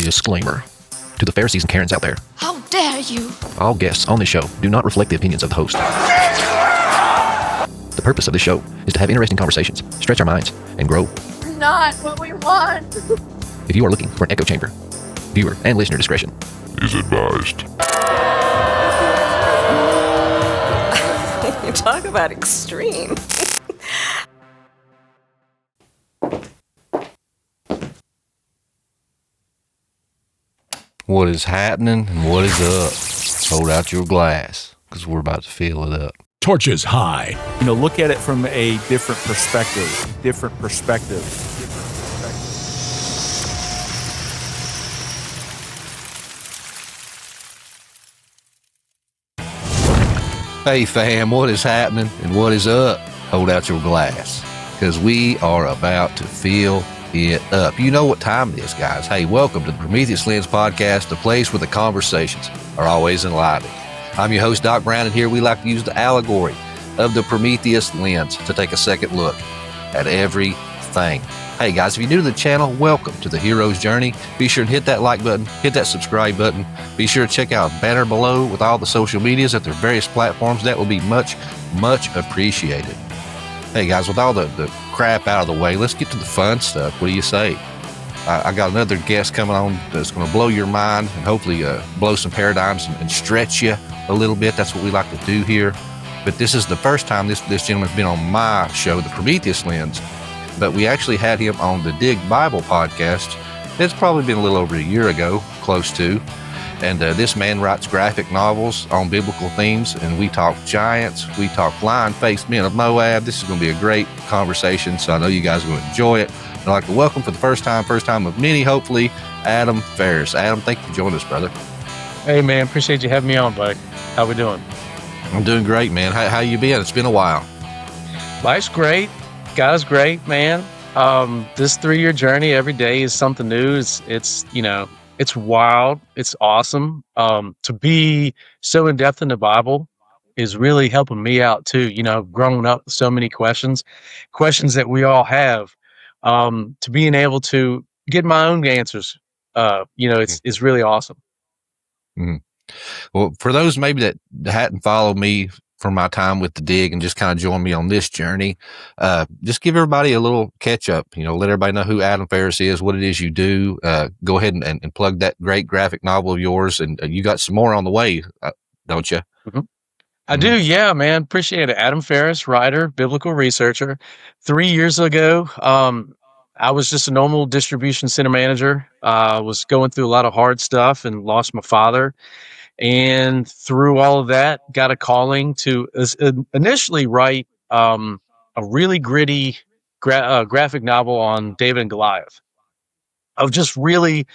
Disclaimer. To the Pharisees and Karens out there. How dare you! All guests on this show do not reflect the opinions of the host. The purpose of this show is to have interesting conversations, stretch our minds, and grow. Not what we want! If you are looking for an echo chamber, viewer and listener discretion is advised. You talk about extreme. What is happening and what is up? Hold out your glass, because we're about to fill it up. Torches high. Look at it from a different perspective. Hey fam, what is happening and what is up? Hold out your glass, because we are about to fill it up. You know what time it is, guys. Hey, welcome to the Prometheus Lens podcast, the place where the conversations are always enlivening. I'm your host, Doc Brown, and here we like to use the allegory of the Prometheus lens to take a second look at everything. Hey guys, if you're new to the channel, welcome to the hero's journey. Be sure to hit that like button, hit that subscribe button. Be sure to check out the banner below with all the social medias at their various platforms. That will be much, much appreciated. Hey guys, with all the crap out of the way, let's get to the fun stuff. What do you say? I got another guest coming on that's going to blow your mind and hopefully blow some paradigms and stretch you a little bit. That's what we like to do here. But this is the first time this gentleman's been on my show, the Prometheus Lens. But we actually had him on the Dig Bible podcast. It's probably been a little over a year ago, close to. And this man writes graphic novels on biblical themes, and we talk giants, we talk lion-faced men of Moab. This is going to be a great conversation, so I know you guys are going to enjoy it. And I'd like to welcome for the first time of many, hopefully, Adam Farris. Adam, thank you for joining us, brother. Hey, man, appreciate you having me on, buddy. How we doing? I'm doing great, man. How you been? It's been a while. Life's great. God's great, man. This 3-year journey, every day is something new. It's wild. It's awesome. To be so in depth in the Bible is really helping me out too. Growing up with so many questions that we all have. To being able to get my own answers, it's really awesome. Mm-hmm. Well, for those maybe that hadn't followed me from my time with the Dig and just kind of join me on this journey, just give everybody a little catch up, let everybody know who Adam Farris is, what it is you do. Go ahead and plug that great graphic novel of yours. And you got some more on the way, don't you? Mm-hmm. I do. Yeah, man. Appreciate it. Adam Farris, writer, biblical researcher. 3 years ago, I was just a normal distribution center manager. Was going through a lot of hard stuff and lost my father. And through all of that, got a calling to initially write a really gritty graphic novel on David and Goliath, of just really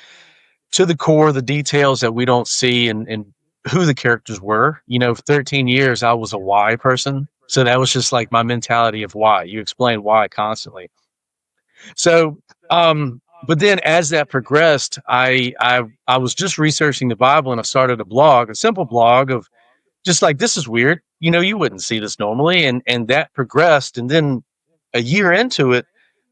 to the core, the details that we don't see and who the characters were. For 13 years, I was a why person. So that was just like my mentality of why. You explain why constantly. So, but then as that progressed, I was just researching the Bible, and I started a simple blog of just like, this is weird. You wouldn't see this normally. And that progressed. And then a year into it,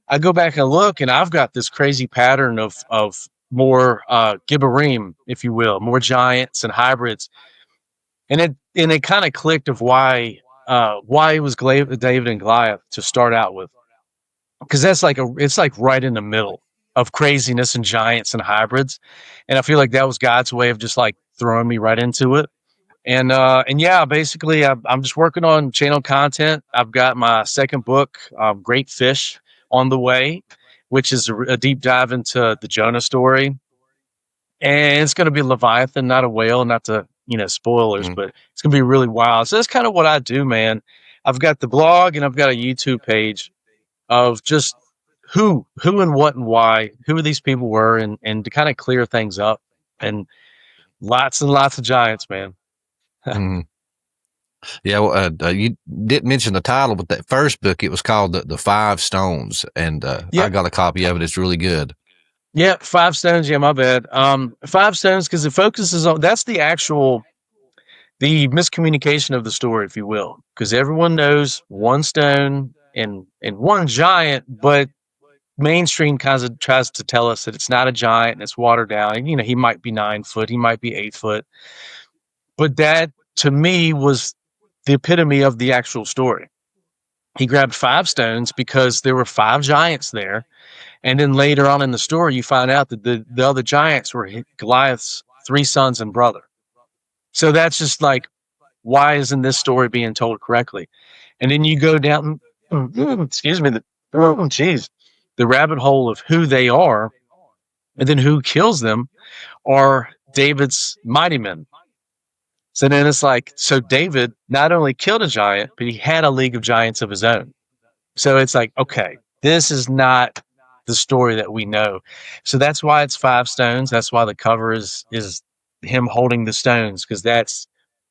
I go back and look, and I've got this crazy pattern of more Gibborim, if you will, more giants and hybrids. And it kind of clicked of why it was David and Goliath to start out with. Because it's like right in the middle of craziness and giants and hybrids. And I feel like that was God's way of just like throwing me right into it. And yeah, basically I'm just working on channel content. I've got my second book, Great Fish, on the way, which is a deep dive into the Jonah story. And it's going to be Leviathan, not a whale, not to, spoilers, but it's going to be really wild. So that's kind of what I do, man. I've got the blog and I've got a YouTube page of just who and what and why, who these people were, and to kind of clear things up. And lots of giants, man. Mm-hmm. Yeah, well, you didn't mention the title, but that first book, it was called the 5 Stones, and I got a copy of it. It's really good. Yeah, 5 Stones. Yeah, my bad. 5 Stones, because it focuses on, that's the miscommunication of the story, if you will, because everyone knows one stone and one giant, but mainstream kind of tries to tell us that it's not a giant and it's watered down. And, he might be 9 foot, he might be 8 foot. But that, to me, was the epitome of the actual story. He grabbed 5 stones because there were 5 giants there. And then later on in the story, you find out that the other giants were Goliath's 3 sons and brother. So that's just like, why isn't this story being told correctly? And then you go down, excuse me, the rabbit hole of who they are, and then who kills them are David's mighty men. So then it's like, so David not only killed a giant, but he had a league of giants of his own. So it's like, okay, this is not the story that we know. So that's why it's 5 stones. That's why the cover is him holding the stones, because that's,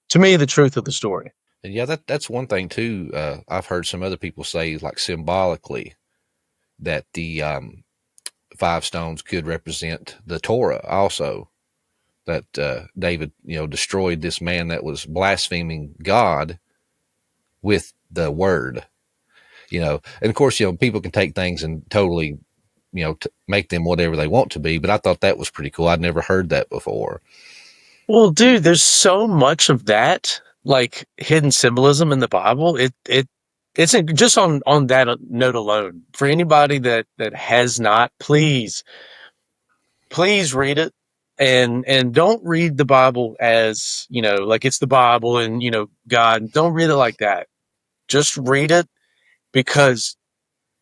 to me, the truth of the story. And yeah, that's one thing too. I've heard some other people say, like symbolically, that the 5 stones could represent the Torah also. That David, destroyed this man that was blaspheming God with the word. And of course, people can take things and totally, make them whatever they want to be. But I thought that was pretty cool. I'd never heard that before. Well, dude, there's so much of that, like hidden symbolism in the Bible. It's just on that note alone. For anybody that has not, please read it, and don't read the Bible as like it's the Bible and God. Don't read it like that. Just read it because,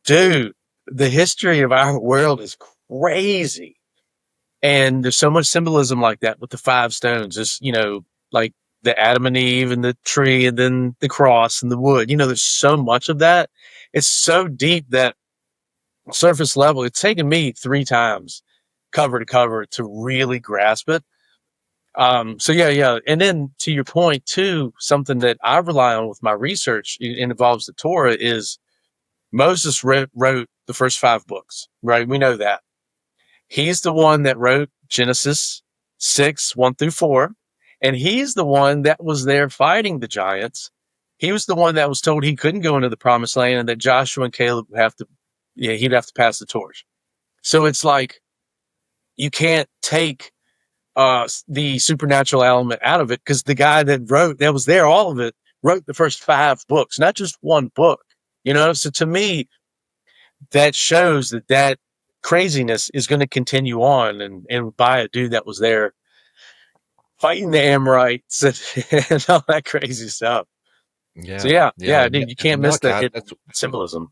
dude, the history of our world is crazy. And there's so much symbolism like that with the 5 stones, just, like the Adam and Eve and the tree and then the cross and the wood. There's so much of that. It's so deep that surface level, it's taken me 3 times cover to cover to really grasp it. So yeah. And then to your point too, something that I rely on with my research, it involves the Torah, is Moses wrote the first 5 books, right? We know that. He's the one that wrote Genesis 6, 1 through 4. And he's the one that was there fighting the giants. He was the one that was told he couldn't go into the promised land and that Joshua and Caleb would have to, he'd have to pass the torch. So it's like, you can't take the supernatural element out of it, because the guy that was there, all of it, wrote the first 5 books, not just one book. So to me, that shows that craziness is going to continue on, and by a dude that was there fighting the Amorites and all that crazy stuff. Yeah. So yeah, dude, you can't miss the symbolism.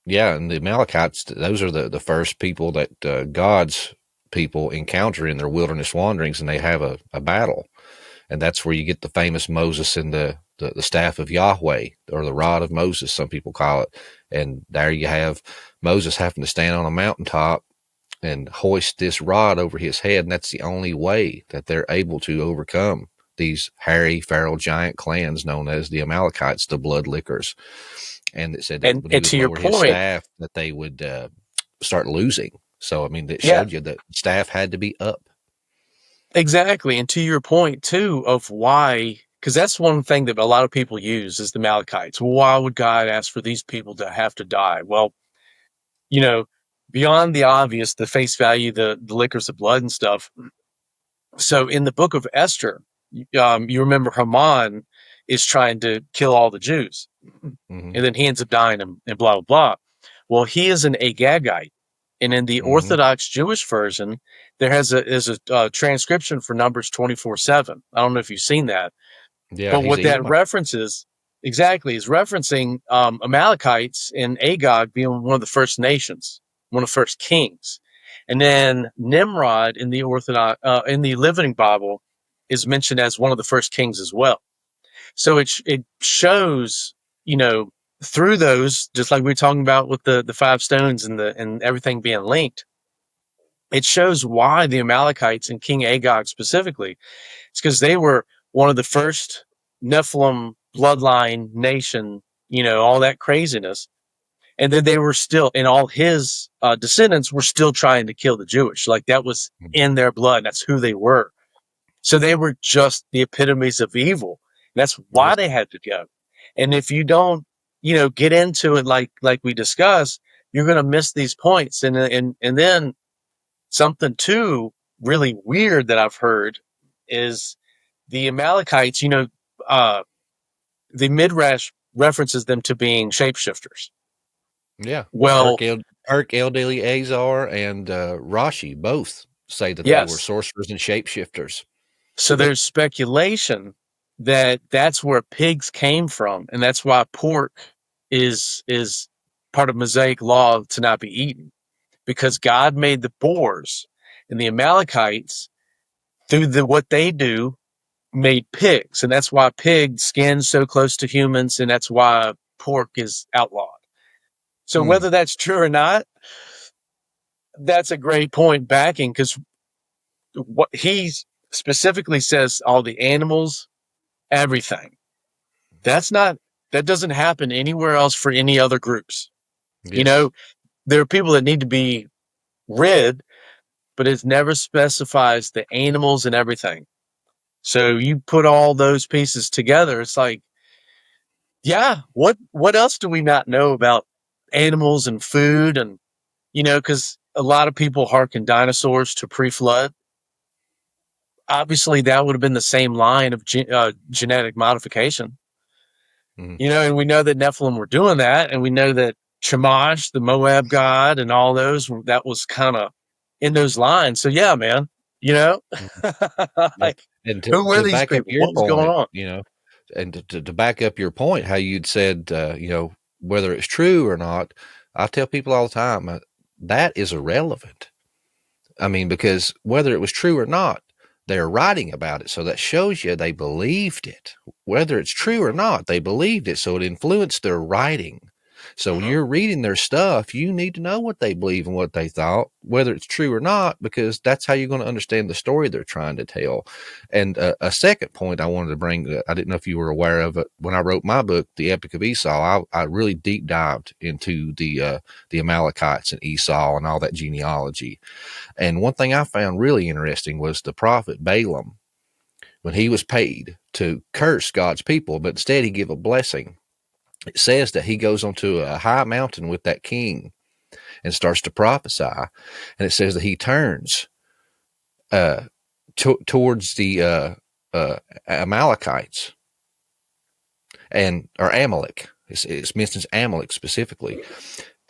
Yeah, and the Amalekites, those are the first people that God's people encounter in their wilderness wanderings, and they have a battle. And that's where you get the famous Moses and the staff of Yahweh, or the rod of Moses, some people call it. And there you have Moses having to stand on a mountaintop and hoist this rod over his head. And that's the only way that they're able to overcome these hairy, feral, giant clans known as the Amalekites, the blood lickers. And it said that when he would lower his staff, that they would start losing. So, I mean, that showed you that staff had to be up. Exactly. And to your point, too, of why, because that's one thing that a lot of people use is the Amalekites. Well, why would God ask for these people to have to die? Well, beyond the obvious, the face value, the liquors of blood and stuff. So in the book of Esther, you remember Haman is trying to kill all the Jews. Mm-hmm. And then he ends up dying and blah, blah, blah. Well, he is an Agagite. And in the Orthodox Jewish version, there is a transcription for Numbers 24:7. I don't know if you've seen that. Yeah, but what that references exactly is referencing Amalekites and Agag being one of the first nations, one of the first kings. And then Nimrod in the Orthodox in the Living Bible is mentioned as one of the first kings as well. So it shows, through those, just like we were talking about with the 5 stones and everything being linked, it shows why the Amalekites and King Agag specifically, it's because they were one of the first Nephilim bloodline nation, all that craziness. And then they were still, and all his descendants were still trying to kill the Jewish. Like that was in their blood. That's who they were. So they were just the epitomes of evil. And that's why they had to go. And if you don't, get into it like we discussed, you're going to miss these points. And then something too really weird that I've heard is the Amalekites, the Midrash references them to being shapeshifters. Yeah. Well, Kirk Eliezer and Rashi both say that yes. they were sorcerers and shapeshifters. So there's speculation that that's where pigs came from, and that's why pork is part of Mosaic law to not be eaten, because God made the boars, and the Amalekites, through what they do, made pigs, and that's why pig skin's so close to humans, and that's why pork is outlawed. So whether that's true or not, that's a great point backing, because what he specifically says, all the animals, everything. That doesn't happen anywhere else for any other groups. Yes. There are people that need to be rid, but it never specifies the animals and everything. So you put all those pieces together, it's like, yeah, what else do we not know about animals and food? And, because a lot of people hearken dinosaurs to pre-flood. Obviously, that would have been the same line of genetic modification. And we know that Nephilim were doing that, and we know that Shamash, the Moab god, and all those, that was kind of in those lines. So yeah, man, like, and who were these people? What was going on? And to back up your point, how you'd said, whether it's true or not, I tell people all the time, that is irrelevant. I mean, because whether it was true or not, they're writing about it. So that shows you they believed it. Whether it's true or not, they believed it. So it influenced their writing. So when you're reading their stuff, you need to know what they believe and what they thought, whether it's true or not, because that's how you're going to understand the story they're trying to tell. And a second point I wanted to bring, I didn't know if you were aware of it. When I wrote my book, The Epic of Esau, I really deep dived into the Amalekites and Esau and all that genealogy. And one thing I found really interesting was the prophet Balaam, when he was paid to curse God's people, but instead he gave a blessing. It says that he goes onto a high mountain with that king and starts to prophesy. And it says that he turns towards the Amalekites or Amalek. It mentions Amalek specifically.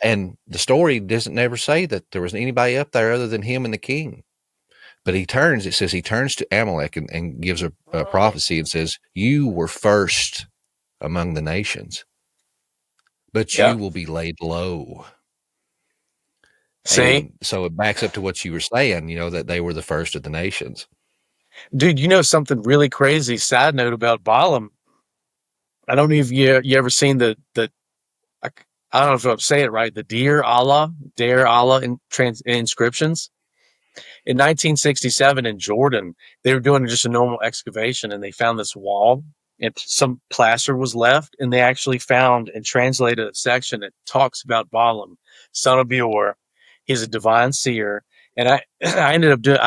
And the story doesn't never say that there was anybody up there other than him and the king. But it says he turns to Amalek and gives a prophecy and says, you were first among the nations, but you will be laid low. See? And so it backs up to what you were saying, that they were the first of the nations. Dude, something really crazy, side note about Balaam. I don't know if you ever seen I don't know if I'm saying it right, the Dear Allah inscriptions. In 1967 in Jordan, they were doing just a normal excavation, and they found this wall, and some plaster was left, and they actually found and translated a section that talks about Balaam, son of Beor. He's a divine seer. And I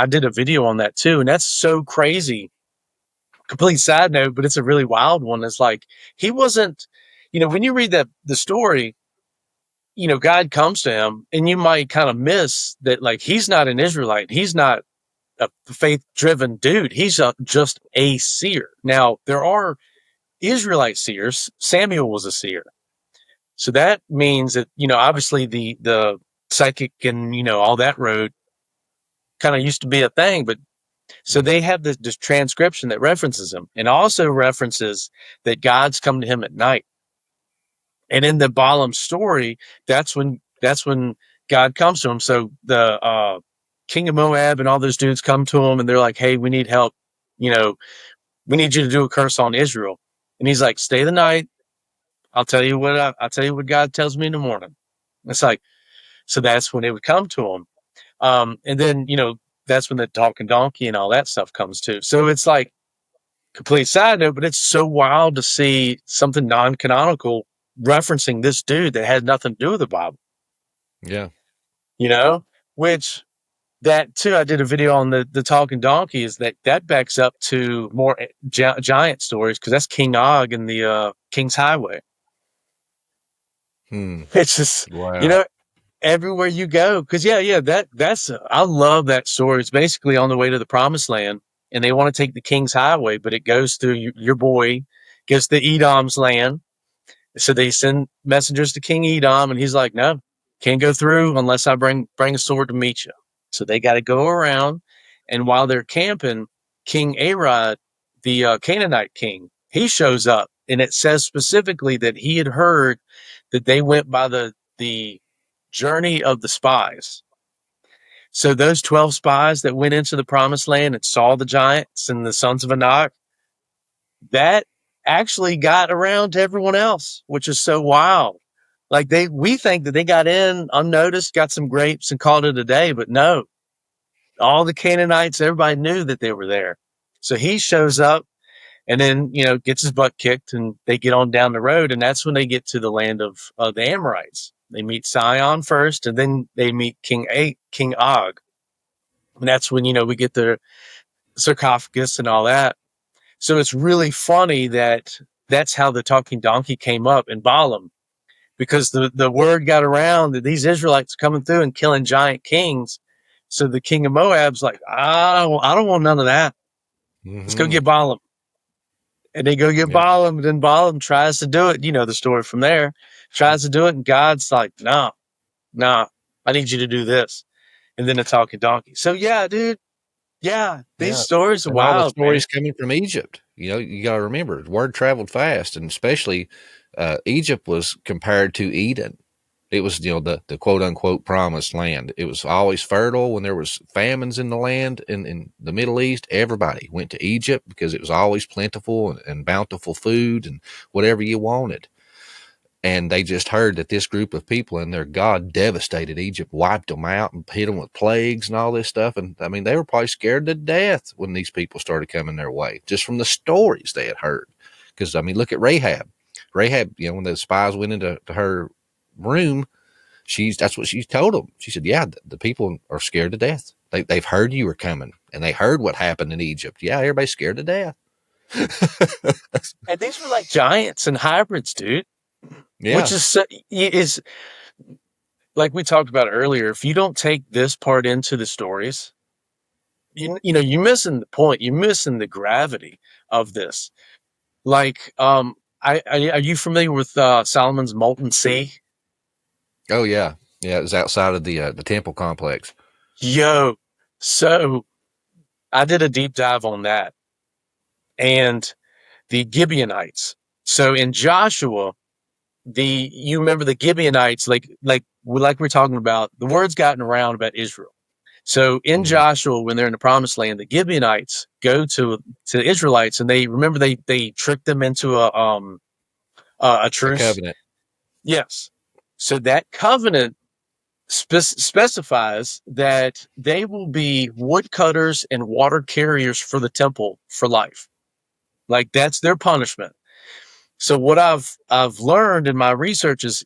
did a video on that too, and that's so crazy. Complete side note, but it's a really wild one. It's like, he wasn't, when you read the story, God comes to him, and you might kind of miss that, like, he's not an Israelite. He's not a faith-driven dude. He's just a seer. Now, there are Israelite seers. Samuel was a seer. So that means that, obviously the psychic and, all that road kind of used to be a thing, but so they have this transcription that references him, and also references that God's come to him at night. And in the Balaam story, that's when God comes to him. So the king of Moab and all those dudes come to him, and they're like, hey, we need help. We need you to do a curse on Israel. And he's like, stay the night. I'll tell you what God tells me in the morning. It's like, so that's when it would come to him. And then, that's when the talking donkey and all that stuff comes too. So it's like, complete side note, but it's so wild to see something non-canonical referencing this dude that had nothing to do with the Bible. Yeah. Which that too, I did a video on the talking donkey, is that backs up to more giant stories, because that's King Og and the King's Highway. It's just, wow. everywhere you go. Cause that's, I love that story. It's basically on the way to the promised land and they want to take the King's Highway, but it goes through your boy, gets to Edom's land. So they send messengers to King Edom and he's like, no, can't go through unless I bring a sword to meet you. So they got to go around. And while they're camping, King Arad, the Canaanite king, he shows up and it says specifically that he had heard that they went by the journey of the spies. So those 12 spies that went into the promised land and saw the giants and the sons of Anak, that actually got around to everyone else, which is so wild. Like we think that they got in unnoticed, got some grapes and called it a day, but no, all the Canaanites, everybody knew that they were there. So he shows up and then, gets his butt kicked and they get on down the road. And that's when they get to the land of the Amorites. They meet Sihon first and then they meet King Og. And that's when, we get the sarcophagus and all that. So it's really funny that that's how the talking donkey came up in Balaam, because the word got around that these Israelites are coming through and killing giant kings. So the king of Moab's like, I don't want none of that. Let's go get Balaam. And they go get Balaam, and then Balaam tries to do it. You know the story from there. Tries to do it, and God's like, nah, I need you to do this. And then the talking donkey. So yeah, dude. Yeah, these stories are wild. All the stories man. coming from Egypt. You got to remember, word traveled fast, and especially Egypt was compared to Eden. It was, the quote unquote promised land. It was always fertile. When there was famines in the land in the Middle East, everybody went to Egypt because it was always plentiful and bountiful food and whatever you wanted. And they just heard that this group of people and their God devastated Egypt, wiped them out and hit them with plagues and all this stuff. And I mean, they were probably scared to death when these people started coming their way, just from the stories they had heard. Because, I mean, look at Rahab. Rahab, when the spies went into her room, that's what she told them. She said, yeah, the people are scared to death. They've heard you were coming, and they heard what happened in Egypt. Yeah, everybody's scared to death. And these were like giants and hybrids, dude. Yeah. Which is like we talked about earlier. If you don't take this part into the stories, you're missing the point. You're missing the gravity of this. Like, are you familiar with Solomon's Molten Sea? Oh yeah, it was outside of the temple complex. So I did a deep dive on that and the Gibeonites. So in Joshua, you remember the Gibeonites, like we're talking about, the word's gotten around about Israel. So in Joshua, when they're in the promised land, the Gibeonites go to the Israelites and they tricked them into a truce. A covenant. Yes. So that covenant specifies that they will be woodcutters and water carriers for the temple for life. Like that's their punishment. So what I've learned in my research is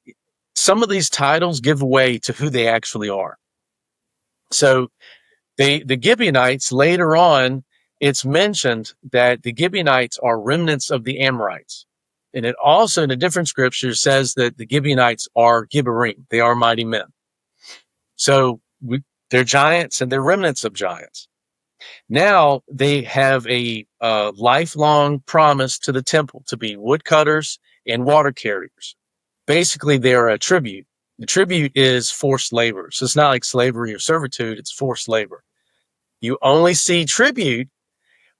some of these titles give away to who they actually are. So the Gibeonites, later on, it's mentioned that the Gibeonites are remnants of the Amorites. And it also, in a different scripture, says that the Gibeonites are Gibberim. They are mighty men. So they're giants and they're remnants of giants. Now they have a lifelong promise to the temple to be woodcutters and water carriers. Basically, they're a tribute. The tribute is forced labor. So it's not like slavery or servitude. It's forced labor. You only see tribute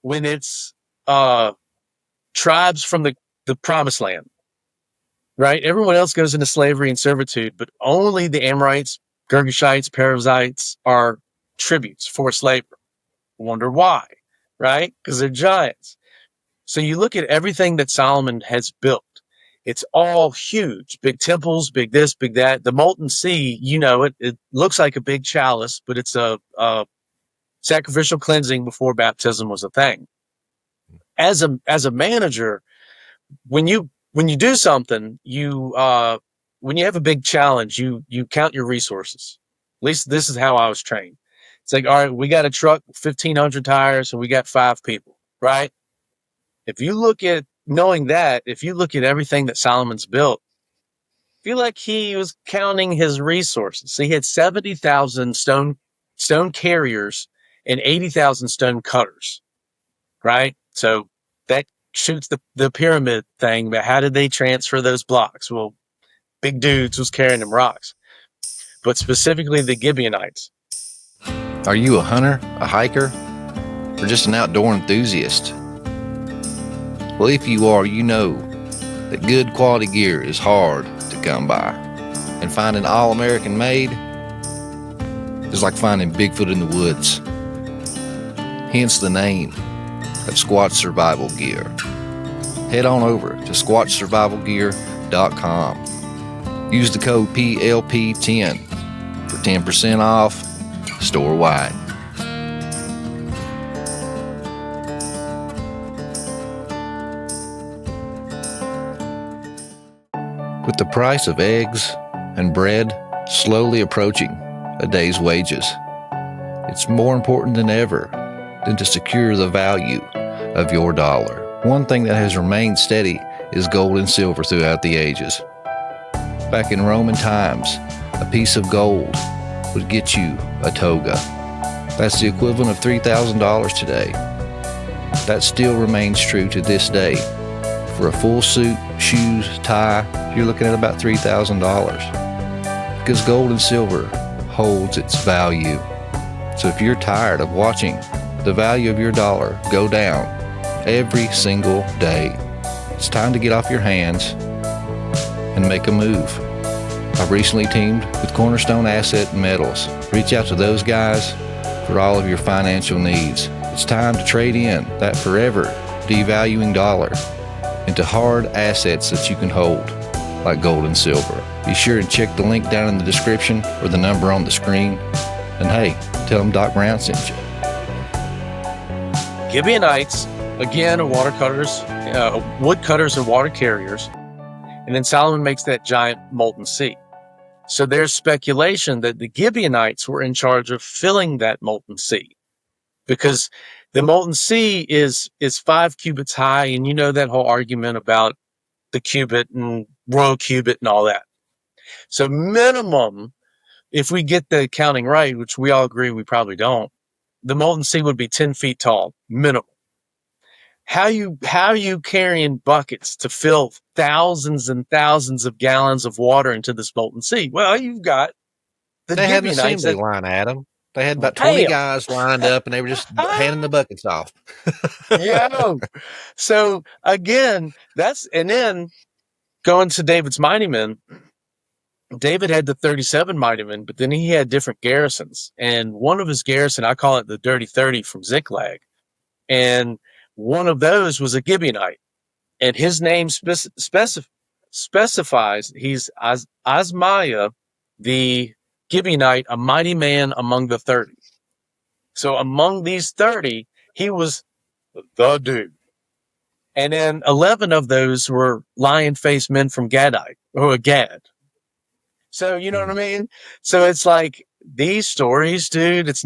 when it's tribes from the promised land, right? Everyone else goes into slavery and servitude, but only the Amorites, Girgashites, Perizzites are tributes, forced labor. Wonder why, right? Because they're giants. So you look at everything that Solomon has built. It's all huge, big temples, big this, big that. The molten sea, it looks like a big chalice, but it's a sacrificial cleansing before baptism was a thing. As a manager, when you do something, when you have a big challenge, you count your resources. At least this is how I was trained. It's like, all right, we got a truck, 1,500 tires, and we got 5 people, right? If you look at everything that Solomon's built, feel like he was counting his resources. So he had 70,000 stone carriers and 80,000 stone cutters, right? So that shoots the pyramid thing. But how did they transfer those blocks? Well, big dudes was carrying them rocks, but specifically the Gibeonites. Are you a hunter, a hiker, or just an outdoor enthusiast? Well, if you are, you know that good quality gear is hard to come by. And finding all-American made is like finding Bigfoot in the woods. Hence the name of Squatch Survival Gear. Head on over to squatchsurvivalgear.com. Use the code PLP10 for 10% off store-wide. With the price of eggs and bread slowly approaching a day's wages, it's more important than ever than to secure the value of your dollar. One thing that has remained steady is gold and silver throughout the ages. Back in Roman times, a piece of gold would get you a toga. That's the equivalent of $3,000 today. That still remains true to this day. For a full suit, shoes, tie, you're looking at about $3,000. Because gold and silver holds its value. So if you're tired of watching the value of your dollar go down every single day, it's time to get off your hands and make a move. I've recently teamed with Cornerstone Asset and Metals. Reach out to those guys for all of your financial needs. It's time to trade in that forever devaluing dollar into hard assets that you can hold, like gold and silver. Be sure and check the link down in the description or the number on the screen. And hey, tell them Doc Brown sent you. Gibeonites, again, are woodcutters and water carriers. And then Solomon makes that giant molten sea. So there's speculation that the Gibeonites were in charge of filling that molten sea, because the molten sea is 5 cubits high, and you know that whole argument about the cubit and royal cubit and all that. So minimum, if we get the counting right, which we all agree we probably don't, the molten sea would be 10 feet tall, minimum. How are you carrying buckets to fill thousands and thousands of gallons of water into this molten sea? Well, you've got the They had an Gibeonites assembly line, Adam. They had about 20 guys lined up, and they were just handing the buckets off. Yeah. So again, and then going to David's mighty men, David had the 37 mighty men, but then he had different garrisons. And one of his garrison, I call it the Dirty 30 from Ziklag. And one of those was a Gibeonite. And his name specifies he's Asmaiah, the Gibeonite, a mighty man among the 30. So among these 30, he was the dude. And then 11 of those were lion-faced men from Gad. So, you know what I mean? So it's like these stories, dude, it's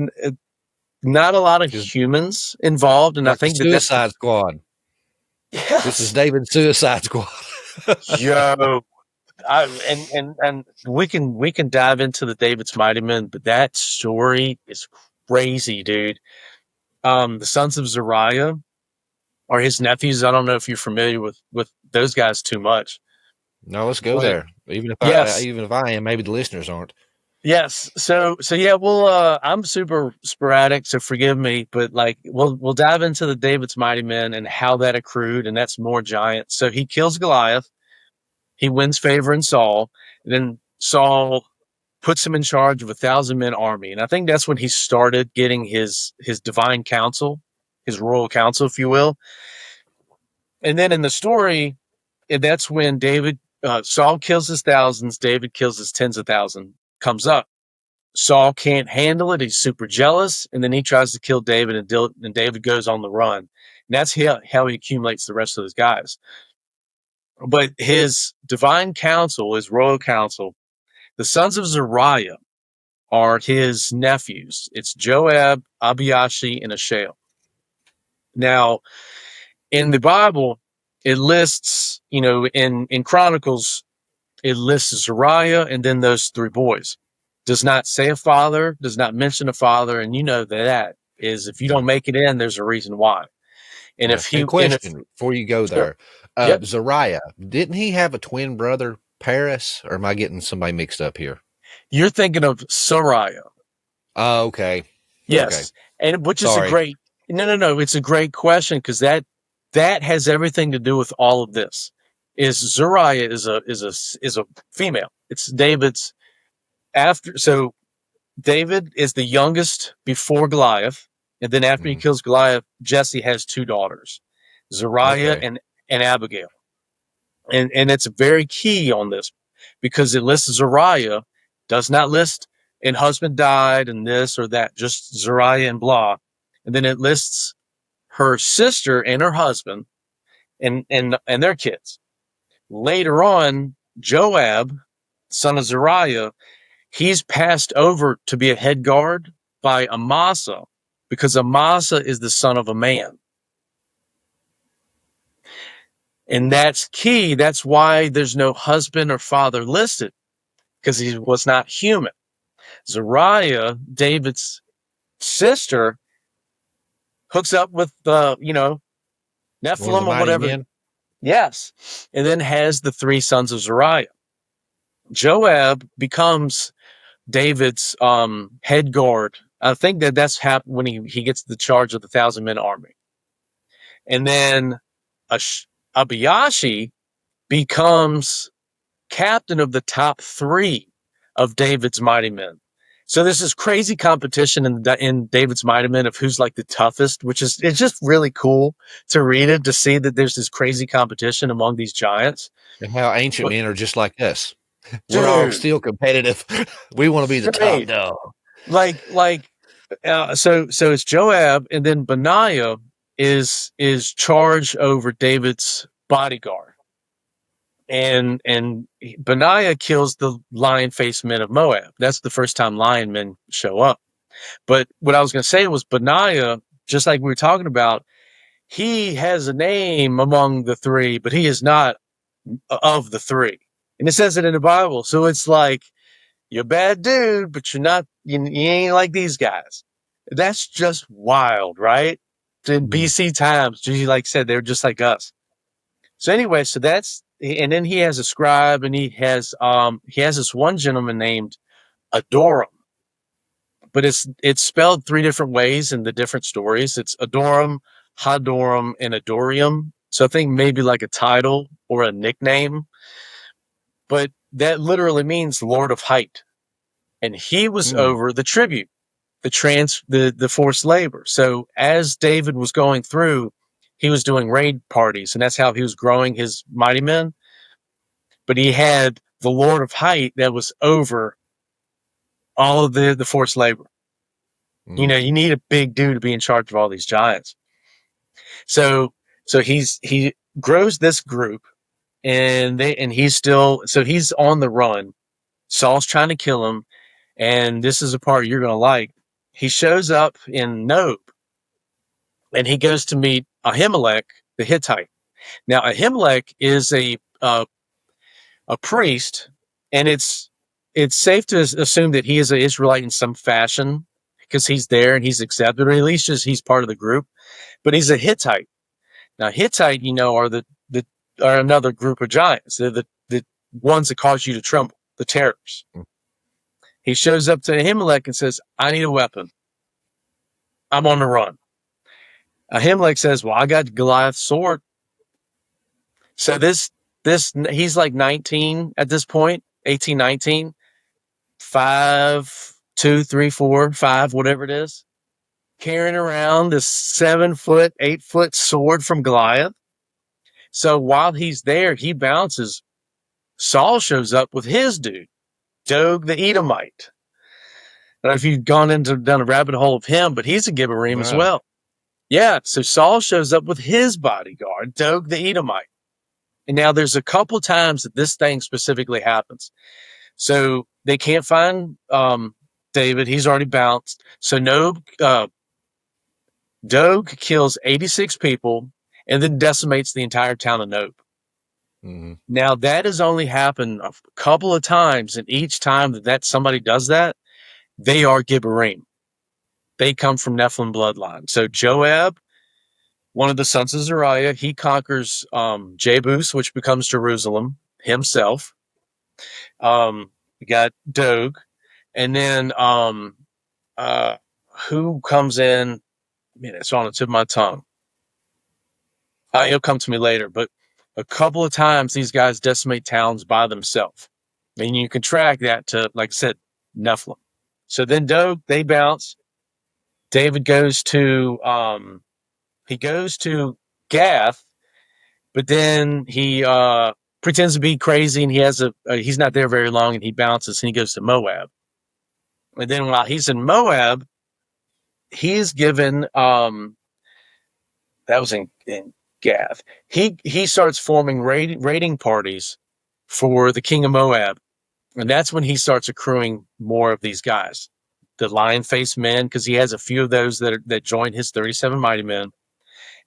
not a lot of humans involved. And like I think Suicide Squad. Yes. This is David's Suicide Squad. Yo. And we can dive into the David's Mighty Men, but that story is crazy, dude. The sons of Zariah are his nephews. I don't know if you're familiar with those guys too much. No, let's go there. Even if I am, maybe the listeners aren't. Yes. So yeah, I'm super sporadic, so forgive me, but like we'll dive into the David's Mighty Men and how that accrued, and that's more giant. So he kills Goliath. He wins favor in Saul. And then Saul puts him in charge of 1,000-man army. And I think that's when he started getting his divine counsel, his royal counsel, if you will. And then in the story, that's when Saul kills his thousands, David kills his tens of thousands, comes up. Saul can't handle it. He's super jealous. And then he tries to kill David, and David goes on the run. And that's how he accumulates the rest of his guys. But his divine counsel, his royal counsel, the sons of Zariah are his nephews. It's Joab, Abiashi, and Ashael. Now, in the Bible, it lists, in Chronicles, it lists Zariah and then those three boys. Does not say a father, does not mention a father, and you know that is if you don't make it in, there's a reason why. And Yeah. if he Question before you go Sure. there, Yep. Zariah, didn't he have a twin brother, Paris, or am I getting somebody mixed up here? You're thinking of Sariah. Oh, okay. Yes. And which is a Sorry. great no, it's a great question because that has everything to do with all of this. Is Zariah is a female. It's David's after so David is the youngest before Goliath, and then after he kills Goliath, Jesse has two daughters, Zariah and Abigail. And it's very key on this because it lists Zariah, does not list and husband died and this or that, just Zariah and blah. And then it lists her sister and her husband and their kids. Later on, Joab, son of Zariah, he's passed over to be a head guard by Amasa because Amasa is the son of a man. And that's key. That's why there's no husband or father listed because he was not human. Zariah, David's sister, hooks up with Nephilim or whatever. Men? Yes. And then has the three sons of Zariah. Joab becomes David's head guard. I think that's happened when he gets the charge of the 1,000-man army. And then Abiyashi becomes captain of the top three of David's mighty men. So there's this crazy competition in David's mighty men of who's like the toughest, it's just really cool to read it, to see that there's this crazy competition among these giants. And how ancient men are just like us. We're all still competitive. We want to be the top dog. So it's Joab, and then Benaiah is charged over David's bodyguard. And Benaiah kills the lion-faced men of Moab. That's the first time lion men show up. But what I was going to say was Benaiah, just like we were talking about, he has a name among the three, but he is not of the three. And it says it in the Bible. So it's like, you're a bad dude, but you're not, you ain't like these guys. That's just wild, right? In BC times, Jesus, like said, they're just like us. So anyway, and then he has a scribe, and he has this one gentleman named Adoram, but it's spelled three different ways in the different stories. It's Adoram, Hadoram, and Adorium. So I think maybe like a title or a nickname, but that literally means Lord of Height. And he was over the tribute, the forced labor. So as David was going through, he was doing raid parties, and that's how he was growing his mighty men. But he had the Lord of Height that was over all of the forced labor. You know, you need a big dude to be in charge of all these giants. So he grows this group, and he's on the run. Saul's trying to kill him, and this is a part you're going to like. He shows up in Nob, and he goes to meet Ahimelech the Hittite. Now, Ahimelech is a priest, and it's safe to assume that he is an Israelite in some fashion because he's there and he's accepted, or at least he's part of the group. But he's a Hittite. Now, Hittite, are another group of giants. They're the ones that cause you to tremble, the terrors. He shows up to Ahimelech and says, "I need a weapon. I'm on the run." Ahimelech says, "Well, I got Goliath's sword." So this he's like 19 at this point, 18, 19, 5, 2, 3, 4, 5, whatever it is, carrying around this 7-foot, 8-foot sword from Goliath. So while he's there, he bounces. Saul shows up with his dude, Dog the Edomite. I don't know if you've down a rabbit hole of him, but he's a Gibberim as well. Yeah, so Saul shows up with his bodyguard, Dog the Edomite. And now there's a couple times that this thing specifically happens. So they can't find David. He's already bounced. So Dog kills 86 people and then decimates the entire town of Nob. Mm-hmm. Now, that has only happened a couple of times, and each time that somebody does that, they are Gibberim. They come from Nephilim bloodline. So Joab, one of the sons of Zariah, he conquers Jebus, which becomes Jerusalem himself. We got Dog, and then who comes in? Man, it's on the tip of my tongue. It'll come to me later, but a couple of times these guys decimate towns by themselves. And you can track that to, like I said, Nephilim. So then Dog, they bounce. David goes to Gath, but then he pretends to be crazy, and he's not there very long, and he bounces and he goes to Moab. And then while he's in Moab, he is given that was in Gath. He starts forming raiding parties for the king of Moab, and that's when he starts accruing more of these guys, the lion-faced men, because he has a few of those that join his 37 mighty men.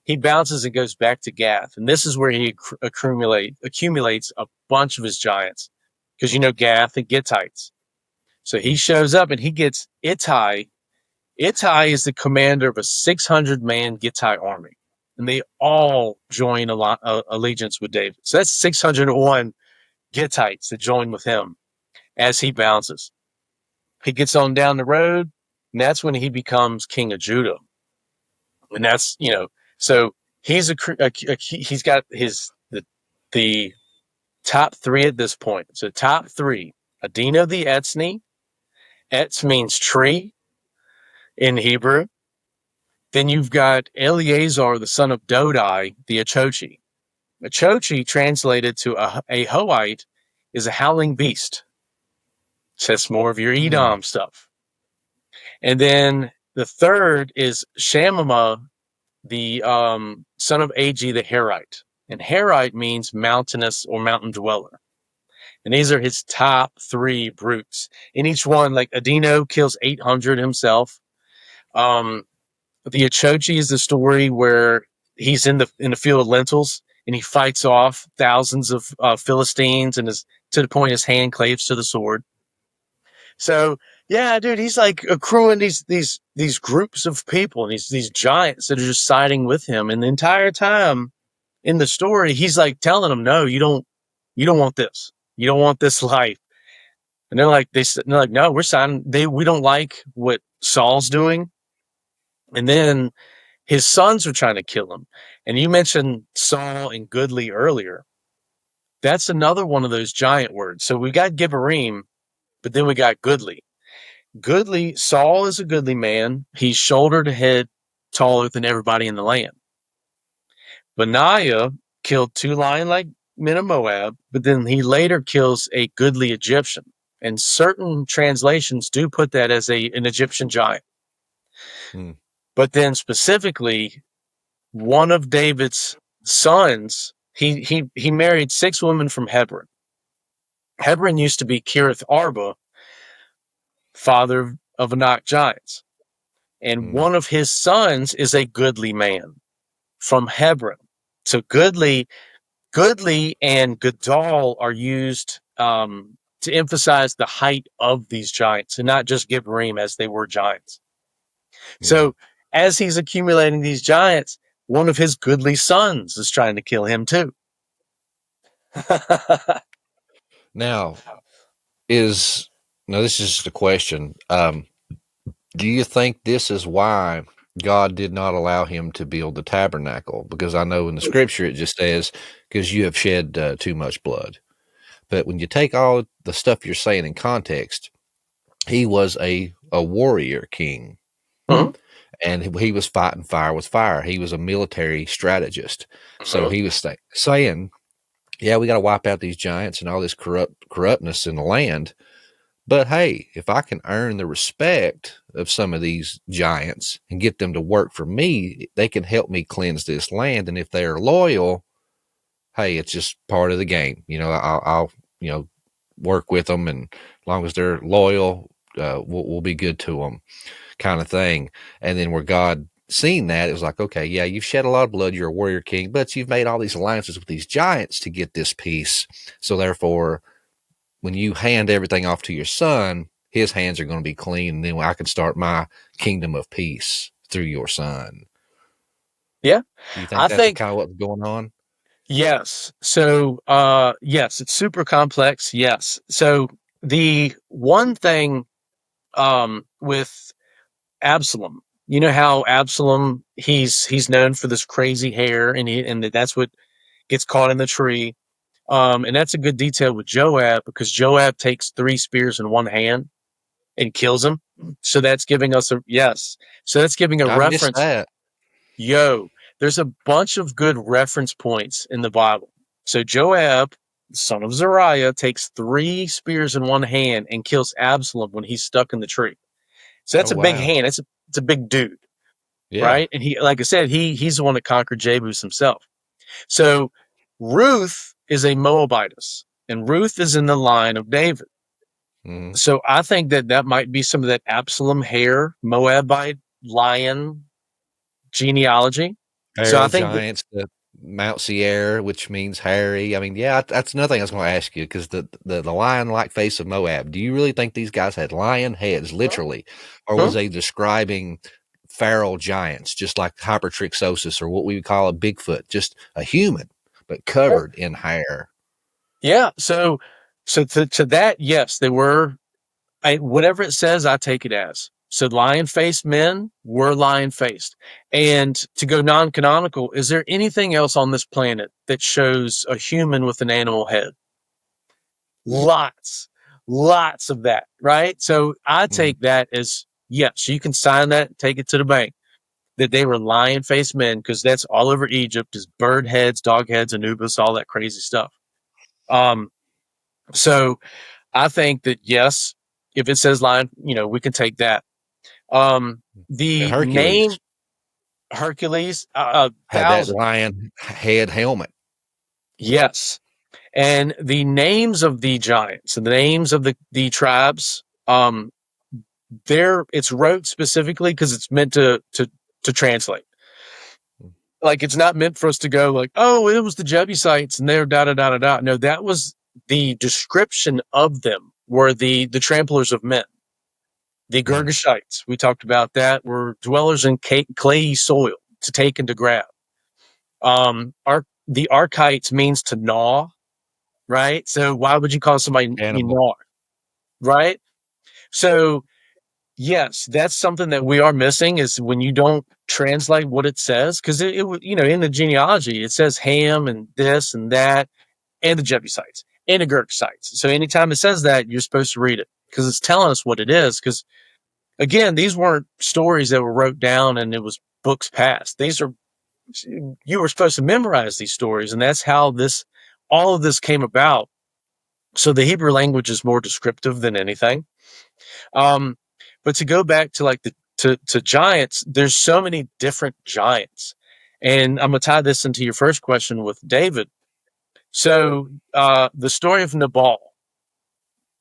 He bounces and goes back to Gath, and this is where he accumulates a bunch of his giants, because Gath and Gittites. So he shows up and he gets Ittai. Ittai is the commander of a 600-man Gittite army, and they all join allegiance with David. So that's 601 Gittites that join with him as he bounces. He gets on down the road, and that's when he becomes king of Judah. And that's, so he's he's got the top three at this point. So top three: Adino the Etzni. Etz means tree in Hebrew. Then you've got Eleazar, the son of Dodai, the Achochi. Achochi, translated to a Hoite, is a howling beast. So that's more of your Edom stuff. And then the third is Shamama, the son of Ag, the Herite. And Herite means mountainous or mountain dweller. And these are his top three brutes. In each one, like Adino kills 800 himself. The Achochi is the story where he's in the field of lentils and he fights off thousands of Philistines and is to the point his hand claves to the sword. So yeah, dude, he's like accruing these groups of people and these giants that are just siding with him. And the entire time in the story, he's like telling them, "No, you don't want this. You don't want this life." And they're like, "No, we're signing. We don't like what Saul's doing." And then his sons are trying to kill him. And you mentioned Saul and goodly earlier. That's another one of those giant words. So we got Gibberim, but then we got goodly. Goodly, Saul is a goodly man. He's shoulder to head taller than everybody in the land. Benaiah killed 2 lion-like men of Moab, but then he later kills a goodly Egyptian. And certain translations do put that as an Egyptian giant. But then specifically, one of David's sons, he married 6 women from Hebron. Hebron used to be Kirith Arba, father of Anak giants. And one of his sons is a goodly man from Hebron. So goodly and Gadol are used to emphasize the height of these giants and not just Gibberim as they were giants. So as he's accumulating these giants, one of his goodly sons is trying to kill him too. Now, this is just a question. Do you think this is why God did not allow him to build the tabernacle? Because I know in the scripture it just says, because you have shed too much blood. But when you take all the stuff you're saying in context, he was a warrior king. And he was fighting fire with fire. He was a military strategist. So he was saying, yeah, we got to wipe out these giants and all this corruptness in the land. But hey, if I can earn the respect of some of these giants and get them to work for me, they can help me cleanse this land. And if they're loyal, hey, it's just part of the game. I'll work with them, and as long as they're loyal, we'll be good to them, kind of thing. And then where God seeing that, it was like, okay, yeah, you've shed a lot of blood. You're a warrior king, but you've made all these alliances with these giants to get this peace. So therefore, when you hand everything off to your son, his hands are going to be clean, and then I can start my kingdom of peace through your son. Yeah. Do you think I that's think, kind of what's going on? yes. So, yes, it's super complex. Yes. So the one thing, with Absalom, you know how Absalom, he's known for this crazy hair, and that's what gets caught in the tree. And that's a good detail with Joab, because Joab takes 3 spears in one hand and kills him. So that's giving us a, yes. So that's giving a I missed reference. that. Yo, there's a bunch of good reference points in the Bible. So Joab, son of Zeruiah, takes 3 spears in one hand and kills Absalom when he's stuck in the tree. So that's Oh, a big wow. hand. It's a big dude, Yeah. right? And he, like I said, he's the one that conquered Jebus himself. So Ruth is a Moabitess, and Ruth is in the line of David. Mhm. So I think that might be some of that Absalom hair, Moabite lion genealogy. So I Arrow think that, giants, the Mount Seir, which means hairy. I mean, yeah, that's another thing I was going to ask you, because the lion-like face of Moab. Do you really think these guys had lion heads, literally, or was huh? they describing feral giants, just like hypertrichosis, or what we would call a Bigfoot, just a human but covered in hair? Yeah. So to that, yes, they were. Whatever it says, I take it as. So lion-faced men were lion-faced. And to go non-canonical, is there anything else on this planet that shows a human with an animal head? Lots of that, right? So I Mhm. take that as, yes, you can sign that, take it to the bank, that they were lion-faced men, because that's all over Egypt, is bird heads, dog heads, Anubis, all that crazy stuff. So I think that, yes, if it says lion, we can take that. And The name Hercules Hercules, had that thousands, lion head helmet. yes. And the names of the giants and the names of the tribes, it's wrote specifically because it's meant to translate. Like, it's not meant for us to go like, oh, it was the Jebusites and they're da da da da da. No, that was the description of them, were the tramplers of men. The Mhm. Girgashites, we talked about that, were dwellers in clayey soil, to take and to grab. The Archites means to gnaw, right? So why would you call somebody Cannibal. gnaw, right? So yes, that's something that we are missing, is when you don't translate what it says, because in the genealogy it says Ham and this and that, and the Jebusites and the Girgashites. So anytime it says that, you're supposed to read it, because it's telling us what it is. Because again, these weren't stories that were wrote down and it was books passed. You were supposed to memorize these stories, and that's how all of this came about. So the Hebrew language is more descriptive than anything. But to go back to like to giants, there's so many different giants, and I'm gonna tie this into your first question with David. So the story of Nabal,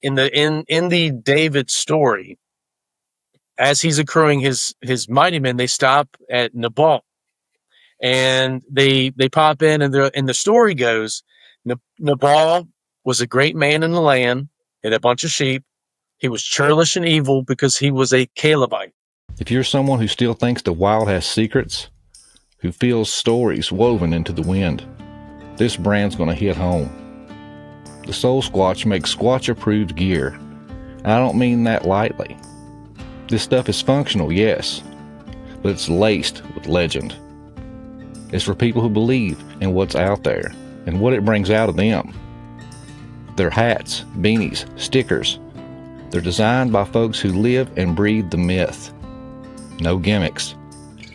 in the David story, as he's accruing his mighty men, they stop at Nabal, and they pop in, and the story goes, Nabal was a great man in the land, had a bunch of sheep. He was churlish and evil because he was a Calebite. If you're someone who still thinks the wild has secrets, who feels stories woven into the wind, this brand's going to hit home. The Soul Squatch makes Squatch-approved gear. I don't mean that lightly. This stuff is functional, yes, but it's laced with legend. It's for people who believe in what's out there and what it brings out of them. They're hats, beanies, stickers. They're designed by folks who live and breathe the myth. No gimmicks,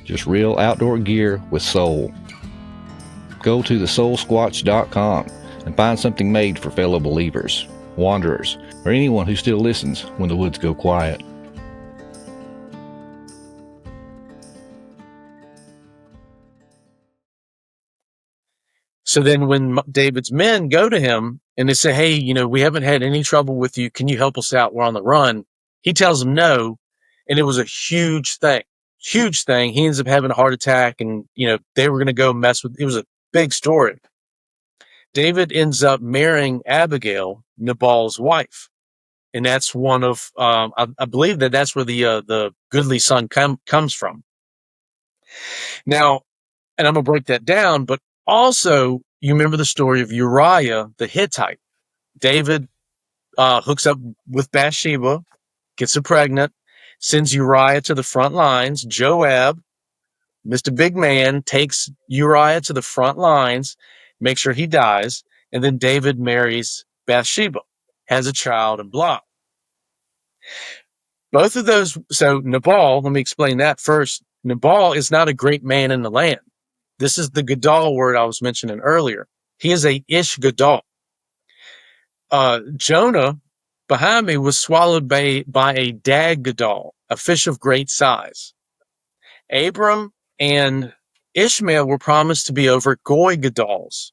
just real outdoor gear with soul. Go to thesoulsquatch.com and find something made for fellow believers, wanderers, or anyone who still listens when the woods go quiet. So then when David's men go to him and they say, hey, we haven't had any trouble with you. Can you help us out? We're on the run. He tells them no. And it was a huge thing. huge thing. He ends up having a heart attack, and they were going to go mess with. It was a big story. David ends up marrying Abigail, Nabal's wife, and that's one of I believe that's where the goodly son comes from. Now, and I'm gonna break that down, but also you remember the story of Uriah the Hittite. David hooks up with Bathsheba, gets her pregnant, sends Uriah to the front lines. Joab, Mr. Big Man, takes Uriah to the front lines, makes sure he dies, and then David marries Bathsheba, has a child, and blah. Both of those. So Nabal, let me explain that first. Nabal is not a great man in the land. This is the Gadol word I was mentioning earlier. He is a Ish Gadol. Jonah, behind me, was swallowed by a Dag Gadol, a fish of great size. Abram and Ishmael were promised to be over Goy Gadols,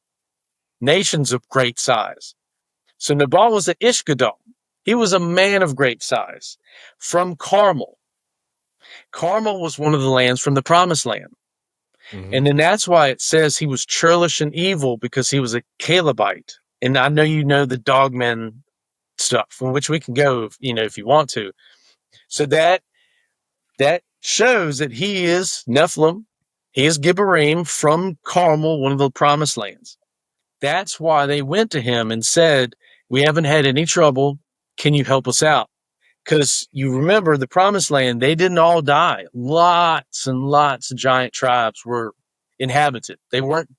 nations of great size. So Nabal was an Ish Gadol. He was a man of great size from Carmel. Carmel was one of the lands from the promised land. Mm-hmm. And then that's why it says he was churlish and evil, because he was a Calebite. And I know you know the dogmen stuff, from which we can go, if you want to. So that shows that he is Nephilim. He is Gibborim from Carmel, one of the promised lands. That's why they went to him and said, "We haven't had any trouble. Can you help us out?" Because you remember the promised land, they didn't all die. Lots and lots of giant tribes were inhabited. They weren't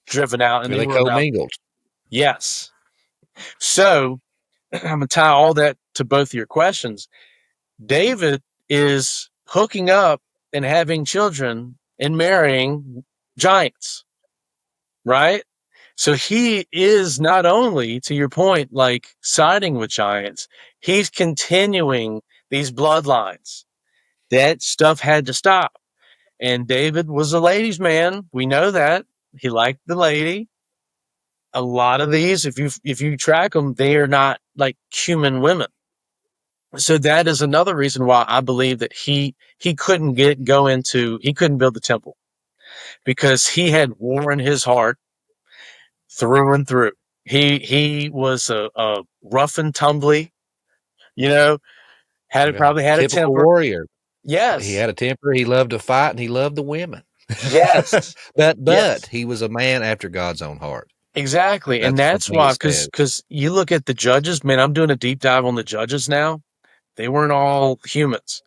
driven out. And they commingled. Yes. So I'm going to tie all that to both of your questions. David is hooking up and having children and marrying giants, right? So he is not only, to your point, like siding with giants, he's continuing these bloodlines. That stuff had to stop. And David was a ladies' man. We know that. He liked the lady. A lot of these, if you track them, they are not like human women. So that is another reason why I believe that he couldn't he couldn't build the temple, because he had war in his heart through and through. He was a rough and tumbly, probably had a temper. Warrior. Yes. He had a temper. He loved to fight, and he loved the women. Yes. but yes. He was a man after God's own heart. Exactly. And that's why, because you look at the judges, man, I'm doing a deep dive on the judges now. They weren't all humans.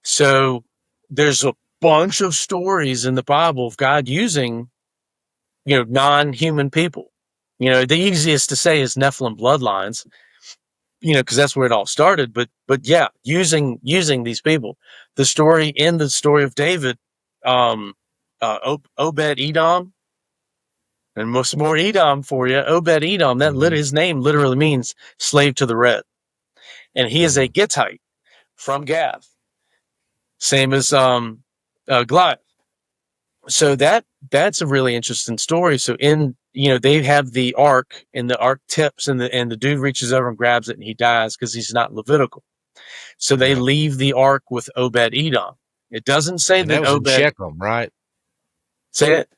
So there's a bunch of stories in the Bible of God using, non-human people. The easiest to say is Nephilim bloodlines, because that's where it all started. But yeah, using these people. The story of David, Obed-Edom, and some more Edom for you. Obed-Edom, his name literally means slave to the red. And he is a Gittite from Gath. Same as Goliath. So that's a really interesting story. So they have the ark, and the ark tips, and the dude reaches over and grabs it, and he dies because he's not Levitical. So they leave the ark with Obed-Edom. It doesn't say that was Obed. In Shechem, right? Say it.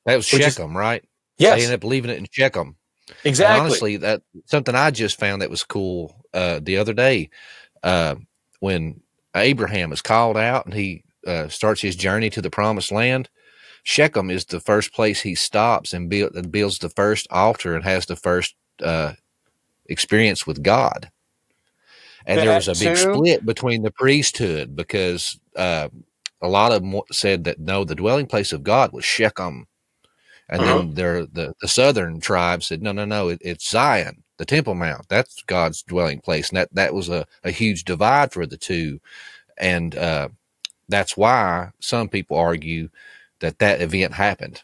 That was Shechem, right? Yes. They ended up leaving it in Shechem. Exactly. And honestly, that's something I just found that was cool the other day, when Abraham is called out and he starts his journey to the promised land. Shechem is the first place he stops and builds the first altar and has the first experience with God. And there was a big split between the priesthood, because a lot of them said that no, the dwelling place of God was Shechem. And then the southern tribe said, no, it's Zion, the Temple Mount. That's God's dwelling place. And that was a huge divide for the two. And that's why some people argue that event happened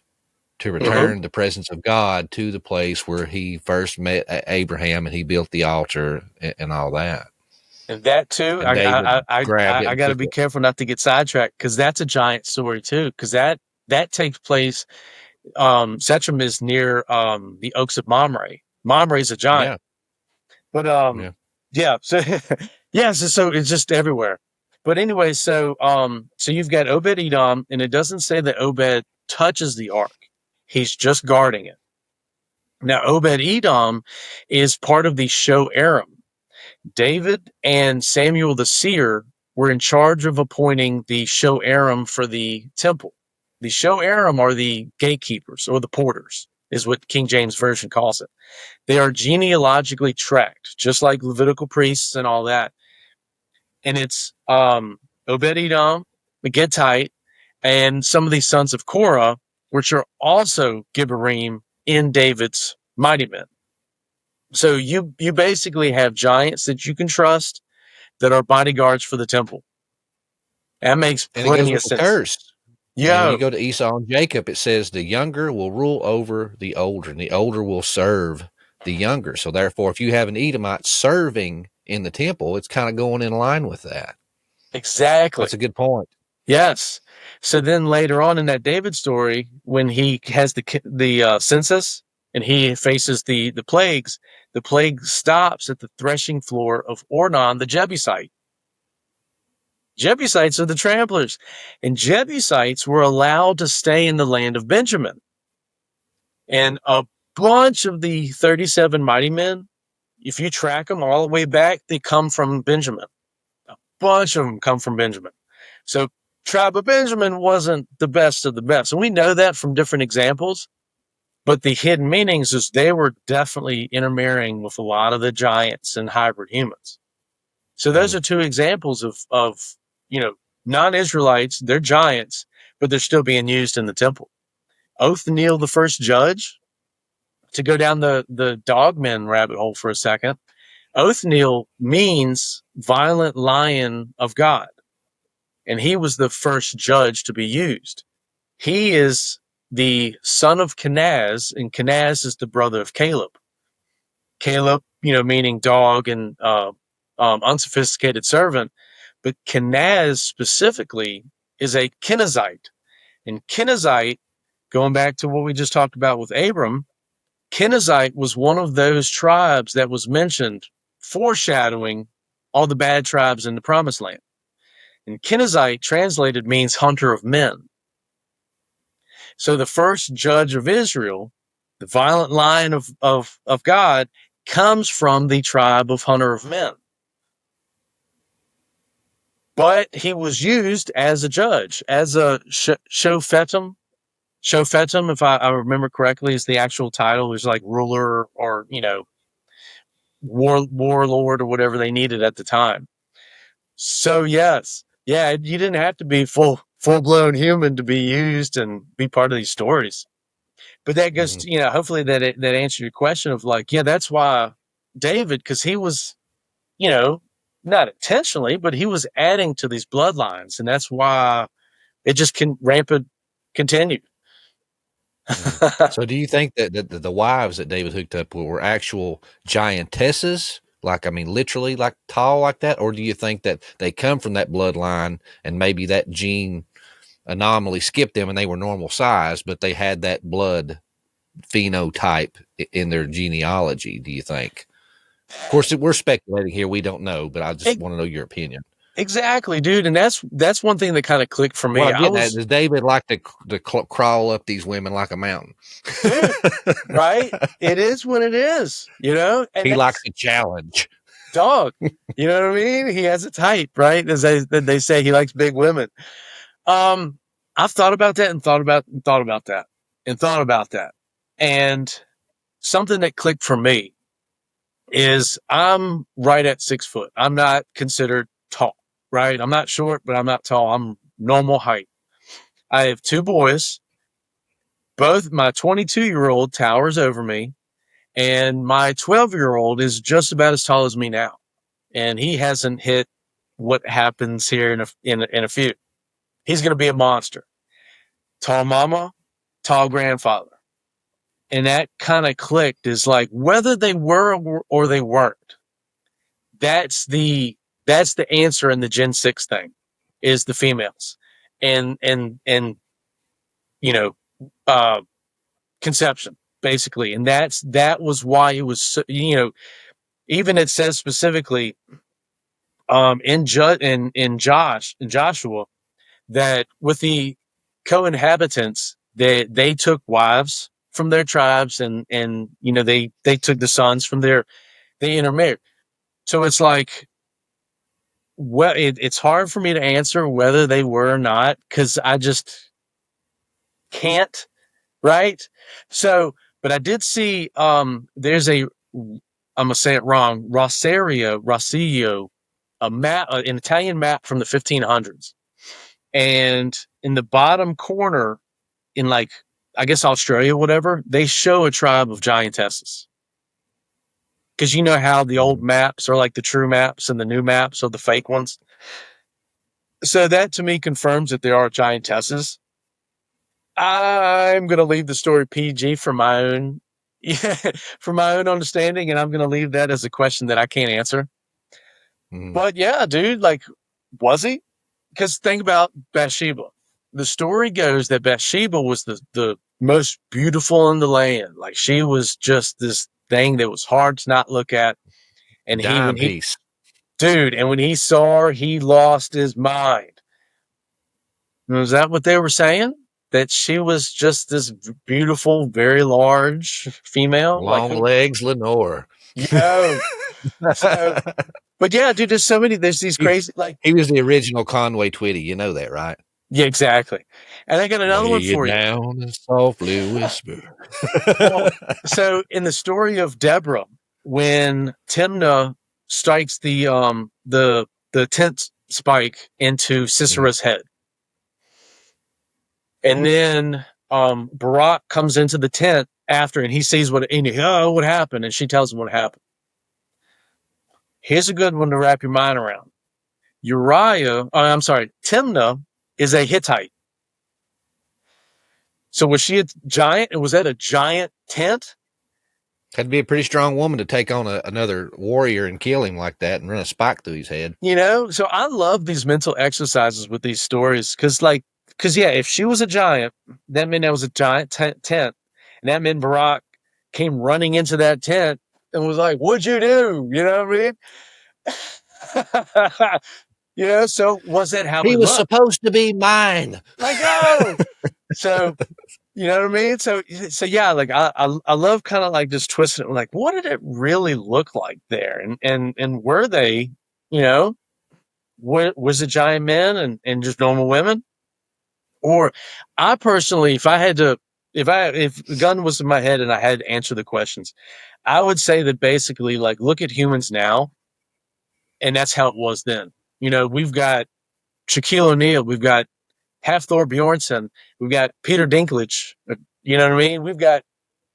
to return the presence of God to the place where he first met Abraham, and he built the altar and all that. And that too, I got to be careful not to get sidetracked, because that's a giant story too, because that takes place. Shechem is near the Oaks of Mamre. Mamre is a giant, but so so it's just everywhere. But anyway, so you've got Obed Edom, and it doesn't say that Obed touches the ark. He's just guarding it. Now, Obed Edom is part of the Shoarim. David and Samuel the seer were in charge of appointing the Shoarim for the temple. The Shoarim are the gatekeepers or the porters, is what King James Version calls it. They are genealogically tracked, just like Levitical priests and all that. And it's Obed Edom, the Gittite, and some of these sons of Korah, which are also Gibberim in David's mighty men. So you basically have giants that you can trust that are bodyguards for the temple. That makes And it goes plenty of with the sense. curse. And when Yeah, you go to Esau and Jacob, it says the younger will rule over the older, and the older will serve the younger. So therefore, if you have an Edomite serving in the temple, it's kind of going in line with that. exactly. That's a good point. Yes. So then later on in that David story, when he has the census and he faces the plague stops at the threshing floor of Ornan the Jebusite. Jebusites are the tramplers, and Jebusites were allowed to stay in the land of Benjamin. And a bunch of the 37 mighty men, if you track them all the way back, they come from Benjamin. A bunch of them come from Benjamin. So tribe of Benjamin wasn't the best of the best. And we know that from different examples. But the hidden meanings is they were definitely intermarrying with a lot of the giants and hybrid humans. So those are two examples of non-Israelites. They're giants, but they're still being used in the temple. Othniel, the first judge, to go down the dogmen rabbit hole for a second, Othniel means violent lion of God. And he was the first judge to be used. He is the son of Kenaz, and Kenaz is the brother of Caleb. Caleb, meaning dog and unsophisticated servant. But Kenaz specifically is a Kenizzite. And Kenizzite, going back to what we just talked about with Abram, Kenizzite was one of those tribes that was mentioned, foreshadowing all the bad tribes in the Promised Land. And Kenizzite translated means hunter of men. So the first judge of Israel, the violent lion of God, comes from the tribe of hunter of men. But he was used as a judge, as a shofetim. Shofetim, if I remember correctly, is the actual title. It was like ruler or, warlord or whatever they needed at the time. So yes, yeah, you didn't have to be full-blown human to be used and be part of these stories. But that goes to, hopefully that answered your question of like, yeah, that's why David, because he was, not intentionally, but he was adding to these bloodlines, and that's why it just rampant continued. So do you think that the wives that David hooked up with were actual giantesses? Like, I mean, literally like tall like that? Or do you think that they come from that bloodline and maybe that gene anomaly skipped them and they were normal size, but they had that blood phenotype in their genealogy, do you think? Of course, we're speculating here. We don't know, but I just want to know your opinion. Exactly, dude. And that's one thing that kind of clicked for me. What I'm getting at is David like to crawl up these women like a mountain. Dude, right? It is what it is, And he likes a challenge. Dog. You know what I mean? He has a type, right? As they say, he likes big women. I've thought about that and thought about that and thought about that. And something that clicked for me is I'm right at 6 foot. I'm not considered tall, right? I'm not short, but I'm not tall. I'm normal height. I have two boys. Both my 22-year-old towers over me, and my 12-year-old is just about as tall as me now. And he hasn't hit what happens here in a few. He's going to be a monster. Tall mama, tall grandfather. And that kind of clicked is like whether they were or they weren't. That's the answer in the Gen 6 thing is the females and conception basically. And that was why it was, even it says specifically, in Joshua, that with the co-inhabitants, they took wives from their tribes, and they took the sons from they intermarried. So it's like, well, it's hard for me to answer whether they were or not, because I just can't, right? So, but I did see there's I'm gonna say it wrong, Rosario, a map, an Italian map from the 1500s, and in the bottom corner, in like, I guess Australia, whatever, they show a tribe of giantesses. Because you know how the old maps are like the true maps and the new maps are the fake ones. So that to me confirms that there are giantesses. I'm going to leave the story PG for my own, for my own understanding, and I'm going to leave that as a question that I can't answer. But yeah, dude, like, was he? Because think about Bathsheba. The story goes that Bathsheba was the most beautiful in the land. Like, she was just this thing that was hard to not look at. And Piece. Dude, and when he saw her, he lost his mind. Was that what they were saying? That she was just this beautiful, very large female? Long legs, Lenore. So, but yeah, dude, there's these crazy, like, he was the original Conway Twitty. You know that, right? Yeah, exactly. And I got another one for you. Down and softly whisper. Well, so in the story of Deborah, when Timnah strikes the tent spike into Sisera's head, and then Barak comes into the tent after, and he sees what happened, and she tells him what happened. Here's a good one to wrap your mind around. Timnah is a Hittite. So was she a giant? And was that a giant tent? Had to be a pretty strong woman to take on another warrior and kill him like that and run a spike through his head. So I love these mental exercises with these stories because if she was a giant, that meant that was a giant tent. And that meant Barak came running into that tent and was like, "What'd you do?" You know what I mean? So was that how he was supposed to be mine? Like, oh! So, you know what I mean? So yeah, like I love kind of like just twisting it. Like, what did it really look like there? And were they, was it giant men and just normal women? Or I personally, if the gun was in my head and I had to answer the questions, I would say that basically, like, look at humans now, and that's how it was then. We've got Shaquille O'Neal, we've got Hafthor Bjornsson, we've got Peter Dinklage. You know what I mean? We've got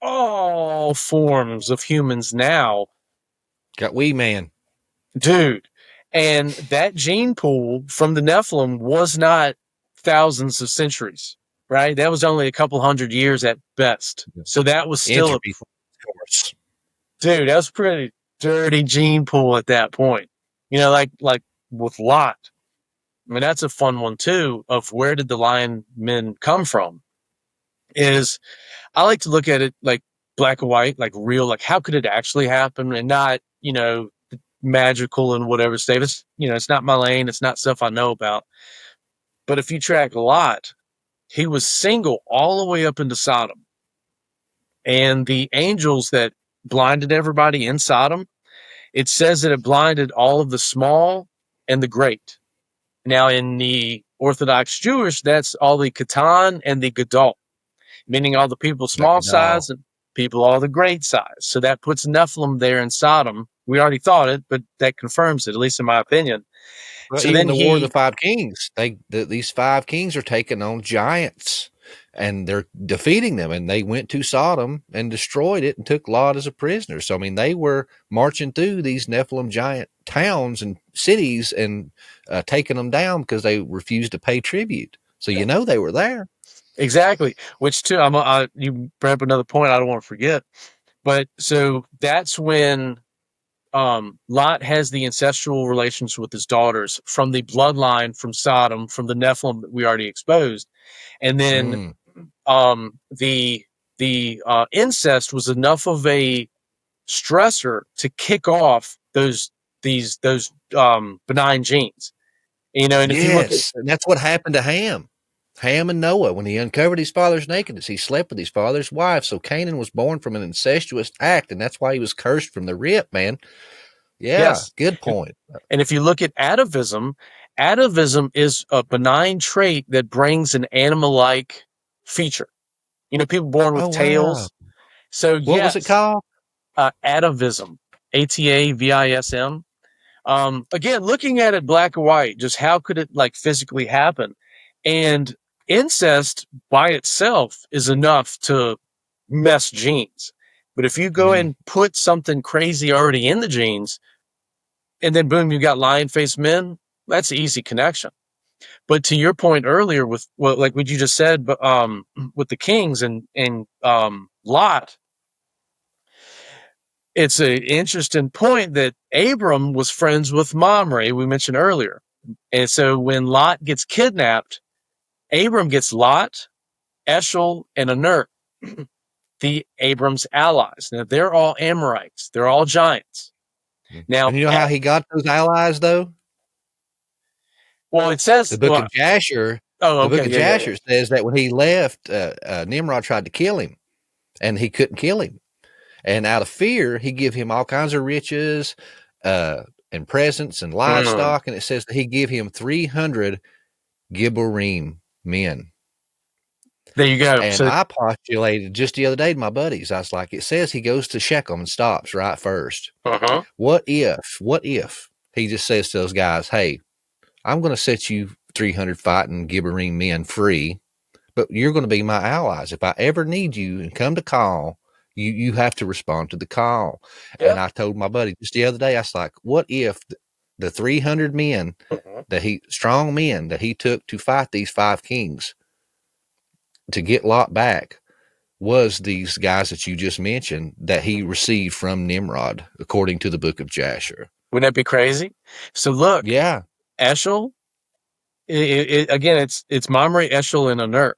all forms of humans now. Got Wee Man. Dude. And that gene pool from the Nephilim was not thousands of centuries, right? That was only a couple hundred years at best. So that was still dude, that was pretty dirty gene pool at that point. Like with Lot. I mean, that's a fun one too, of where did the lion men come from? Is I like to look at it like black and white, like real, like how could it actually happen, and not, magical and whatever state. It's not my lane. It's not stuff I know about. But if you track Lot, he was single all the way up into Sodom. And the angels that blinded everybody in Sodom, it says that it blinded all of the small and the great. Now, in the Orthodox Jewish, that's all the Katan and the Gadol, meaning all the people small size and people all the great size. So that puts Nephilim there in Sodom. We already thought it, but that confirms it, at least in my opinion. Well, so even the War of the Five Kings, these five kings are taking on giants, and they're defeating them. And they went to Sodom and destroyed it and took Lot as a prisoner. So, I mean, they were marching through these Nephilim giant towns and cities and taking them down because they refused to pay tribute. So, they were there. Exactly. Which, too, you bring up another point I don't want to forget. But so that's when Lot has the ancestral relations with his daughters from the bloodline from Sodom, from the Nephilim that we already exposed. And then the incest was enough of a stressor to kick off the those benign genes. You know, and if you look at Yes, and that's what happened to Ham. Ham and Noah, when he uncovered his father's nakedness, he slept with his father's wife. So Canaan was born from an incestuous act, and that's why he was cursed from the rip, man. Yeah, yes, good point. and if you look at atavism, atavism is a benign trait that brings an animal-like feature. You know, people born with Oh, wow. tails. So What was it yes, called? atavism, atavism. Again, looking at it black and white, just how could it like physically happen? And incest by itself is enough to mess genes. But if you go and put something crazy already in the genes, and then boom, you got lion-faced men, that's an easy connection. But to your point earlier with like what you just said, but with the kings and Lot, it's an interesting point that Abram was friends with Mamre, we mentioned earlier. And so when Lot gets kidnapped, Abram gets Lot, Eshel, and Aner, the Abram's allies. Now, they're all Amorites. They're all giants. Now, And you know how he got those allies, though? well, it says... The book of Jasher. Oh, okay. The book of Jasher says that when he left, Nimrod tried to kill him, and he couldn't kill him. And out of fear, he gave him all kinds of riches and presents and livestock. And it says that he gave him 300 Gibborim men. There you go. And So, I postulated just the other day to my buddies, I was like, it says he goes to Shechem and stops right first. What if he just says to those guys, hey, I'm going to set you 300 fighting Gibborim men free, but you're going to be my allies. If I ever need you and come to call, you have to respond to the call. Yep. And I told my buddy just the other day, I was like, what if the 300 men strong men that he took to fight these 5 kings to get Lot back was these guys that you just mentioned that he received from Nimrod, according to the book of Jasher. Wouldn't that be crazy? So look, yeah, Eshel, again, it's Mamre, Eshel, and Aner.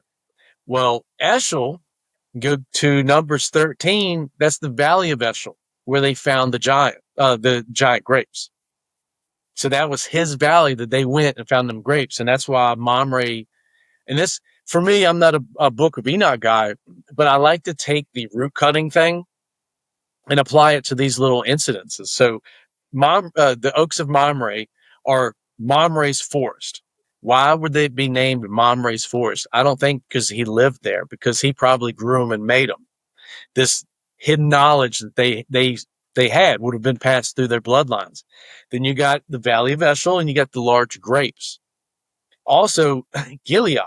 Well, Eshel, go to Numbers 13. That's the Valley of Eshel, where they found the giant grapes. So that was his valley that they went and found them grapes, and that's why Mamre. And this, for me, I'm not a Book of Enoch guy, but I like to take the root cutting thing and apply it to these little incidences. So, the oaks of Mamre are Mamre's forest. Why would they be named Mamre's forest? I don't think because he lived there, because he probably grew them and made them. This hidden knowledge that they had would have been passed through their bloodlines. Then you got the Valley of Eshel, and you got the large grapes. Also, Gilead.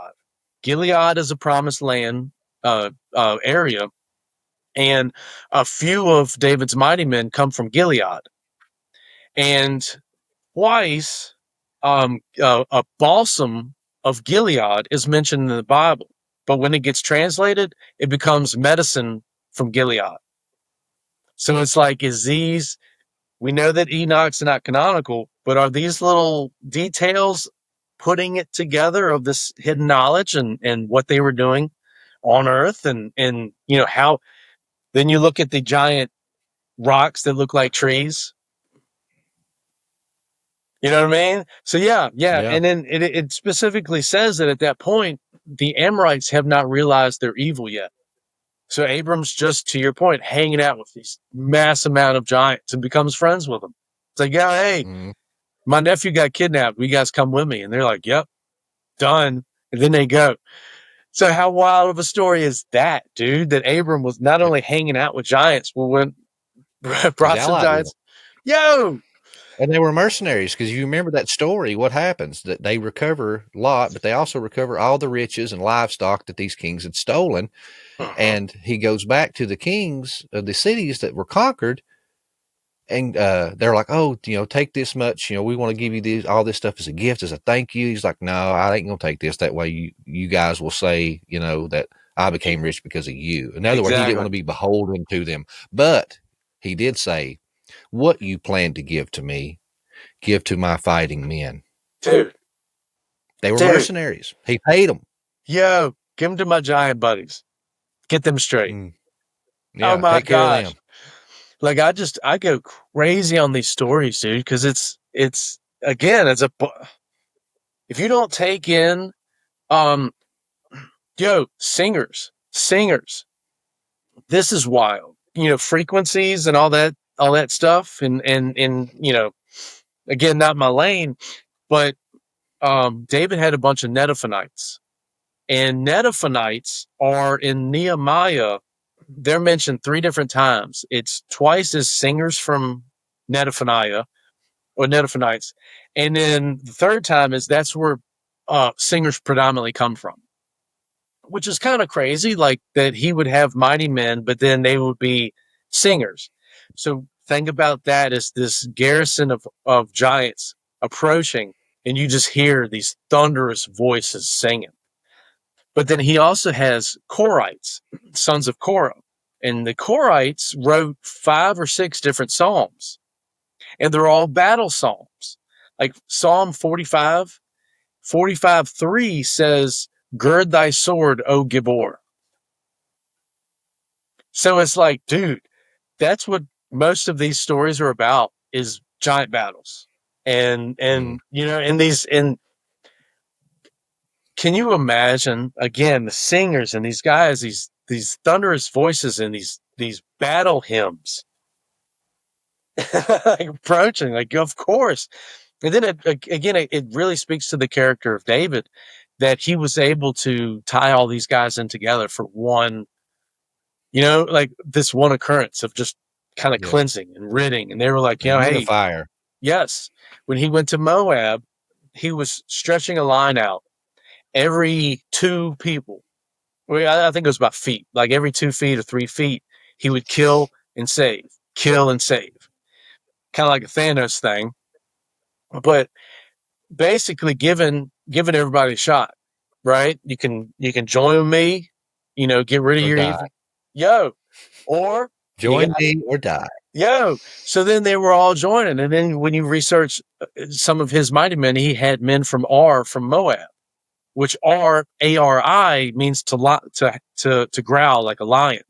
Gilead is a promised land area, and a few of David's mighty men come from Gilead. And twice, a balsam of Gilead is mentioned in the Bible, but when it gets translated, it becomes medicine from Gilead. So it's like, we know that Enoch's not canonical, but are these little details putting it together of this hidden knowledge and what they were doing on earth and you know how then you look at the giant rocks that look like trees, you know what I mean? So yeah. And then it specifically says that at that point the Amorites have not realized they're evil yet. So Abram's just, to your point, hanging out with these mass amount of giants and becomes friends with them. It's like, yeah, hey, my nephew got kidnapped, will you guys come with me? And they're like, yep, done. And then they go. So how wild of a story is that, dude? That Abram was not only hanging out with giants, but when brought some giants. Yo! And they were mercenaries, because you remember that story. What happens? That they recover Lot, but they also recover all the riches and livestock that these kings had stolen. And he goes back to the kings of the cities that were conquered. And they're like, oh, take this much. We want to give you all this stuff as a gift, as a thank you. He's like, no, I ain't going to take this. That way you guys will say, that I became rich because of you. In other words, he didn't want to be beholden to them. But he did say, what you plan to give to me, give to my fighting men. Dude. They were mercenaries. He paid them. Yo, give them to my giant buddies. Get them straight. Yeah, oh my take care of them. Like I go crazy on these stories, dude, because it's again, if you don't take in, um, singers, this is wild. Frequencies and all that stuff, and again, not my lane, but David had a bunch of Netophonites, and Netophonites are in Nehemiah. They're mentioned 3 different times. It's twice as singers from Netophoniah or Netophonites, and then the third time is that's where singers predominantly come from, which is kind of crazy, like that he would have mighty men, but then they would be singers. So think about that as this garrison of giants approaching, and you just hear these thunderous voices singing. But then he also has Korites, sons of Korah. And the Korites wrote 5 or 6 different psalms, and they're all battle psalms. Like Psalm 45:3 says, "Gird thy sword, O Gibor." So it's like, dude, that's what most of these stories are about, is giant battles. And can you imagine, again, the singers and these guys, these thunderous voices and these battle hymns approaching, like, of course. And then it really speaks to the character of David, that he was able to tie all these guys in together for one, like this one occurrence of just kind of cleansing and ridding. And they were like, hey, fire. Yes. When he went to Moab, he was stretching a line out every 2 people. Well, I think it was about feet, like every 2 feet or 3 feet, he would kill and save. Kind of like a Thanos thing, but basically giving everybody a shot, right? You can join with me, get rid of your evil, or join me or die. So then they were all joining, and then when you research some of his mighty men, he had men from Ar, from Moab, which Ari means to growl like a lion.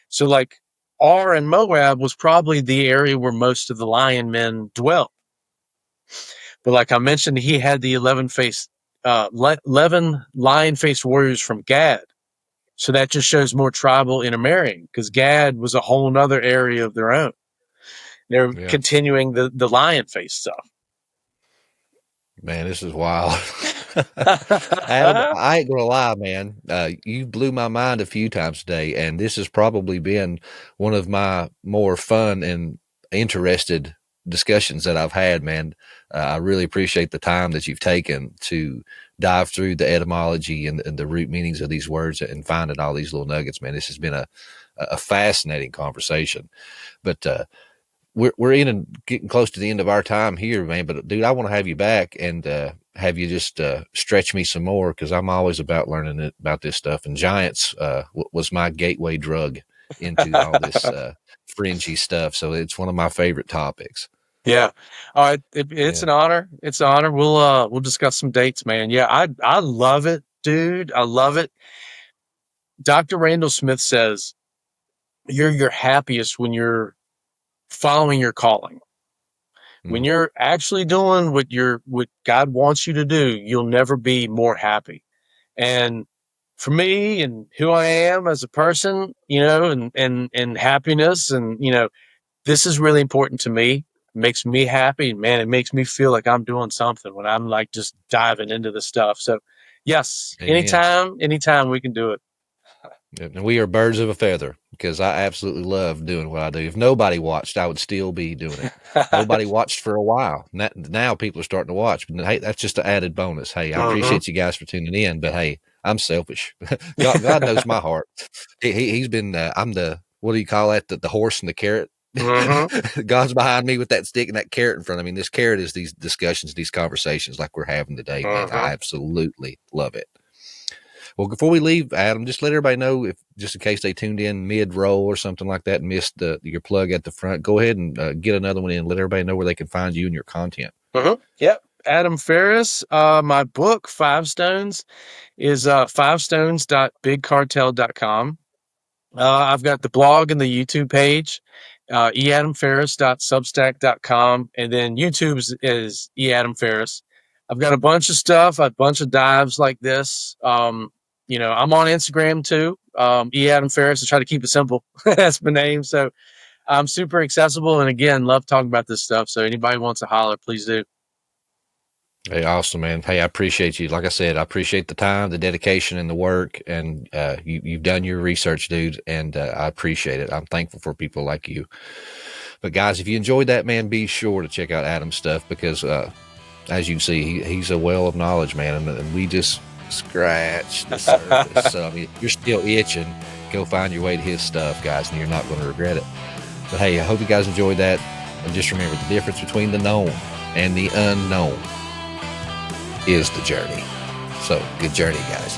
So like Ar and Moab was probably the area where most of the lion men dwelt. But like I mentioned, he had the 11 lion-faced warriors from Gad. So that just shows more tribal intermarrying, because Gad was a whole nother area of their own. They're continuing the lion face stuff. Man, this is wild. Adam, I ain't gonna lie, man. You blew my mind a few times today, and this has probably been one of my more fun and interested discussions that I've had, man. I really appreciate the time that you've taken to dive through the etymology and the root meanings of these words and finding all these little nuggets, man. This has been a fascinating conversation. But we're in and getting close to the end of our time here, man. But dude, I want to have you back and have you just stretch me some more, because I'm always about learning about this stuff. And giants was my gateway drug into all this fringy stuff. So it's one of my favorite topics. Yeah. All right. It's an honor. It's an honor. We'll discuss some dates, man. Yeah. I love it, dude. I love it. Dr. Randall Smith says you're your happiest when you're following your calling. When you're actually doing what God wants you to do, you'll never be more happy. And for me and who I am as a person, and happiness, and, this is really important to me. It makes me happy, and man, it makes me feel like I'm doing something when I'm like just diving into the stuff. So yes, Amen. anytime we can do it. And we are birds of a feather, because I absolutely love doing what I do. If nobody watched, I would still be doing it. Nobody watched for a while. Now people are starting to watch, but hey, that's just an added bonus. Hey, I appreciate you guys for tuning in, but hey, I'm selfish. God knows my heart. He's been, I'm the, what do you call that? The horse and the carrot. God's behind me with that stick and that carrot in front of me. And this carrot is these discussions, these conversations like we're having today. Man, I absolutely love it. Well, before we leave, Adam, just let everybody know, if just in case they tuned in mid-roll or something like that and missed your plug at the front, go ahead and get another one in. Let everybody know where they can find you and your content. Yep. Adam Farris. My book, 5 Stones, is 5stones.bigcartel.com. I've got the blog and the YouTube page, eadamferris.substack.com, and then YouTube is eadamferris. I've got a bunch of stuff, a bunch of dives like this. I'm on Instagram too, eadamferris. I try to keep it simple. That's my name. So I'm super accessible, and again, love talking about this stuff. So anybody wants to holler, please do. Hey, awesome, man. Hey, I appreciate you. Like I said, I appreciate the time, the dedication, and the work. And you've done your research, dude, and I appreciate it. I'm thankful for people like you. But guys, if you enjoyed that, man, be sure to check out Adam's stuff because, as you can see, he's a well of knowledge, man, and we just scratched the surface. So I mean, if you're still itching, go find your way to his stuff, guys, and you're not going to regret it. But hey, I hope you guys enjoyed that. And just remember, the difference between the known and the unknown is the journey. So good journey, guys.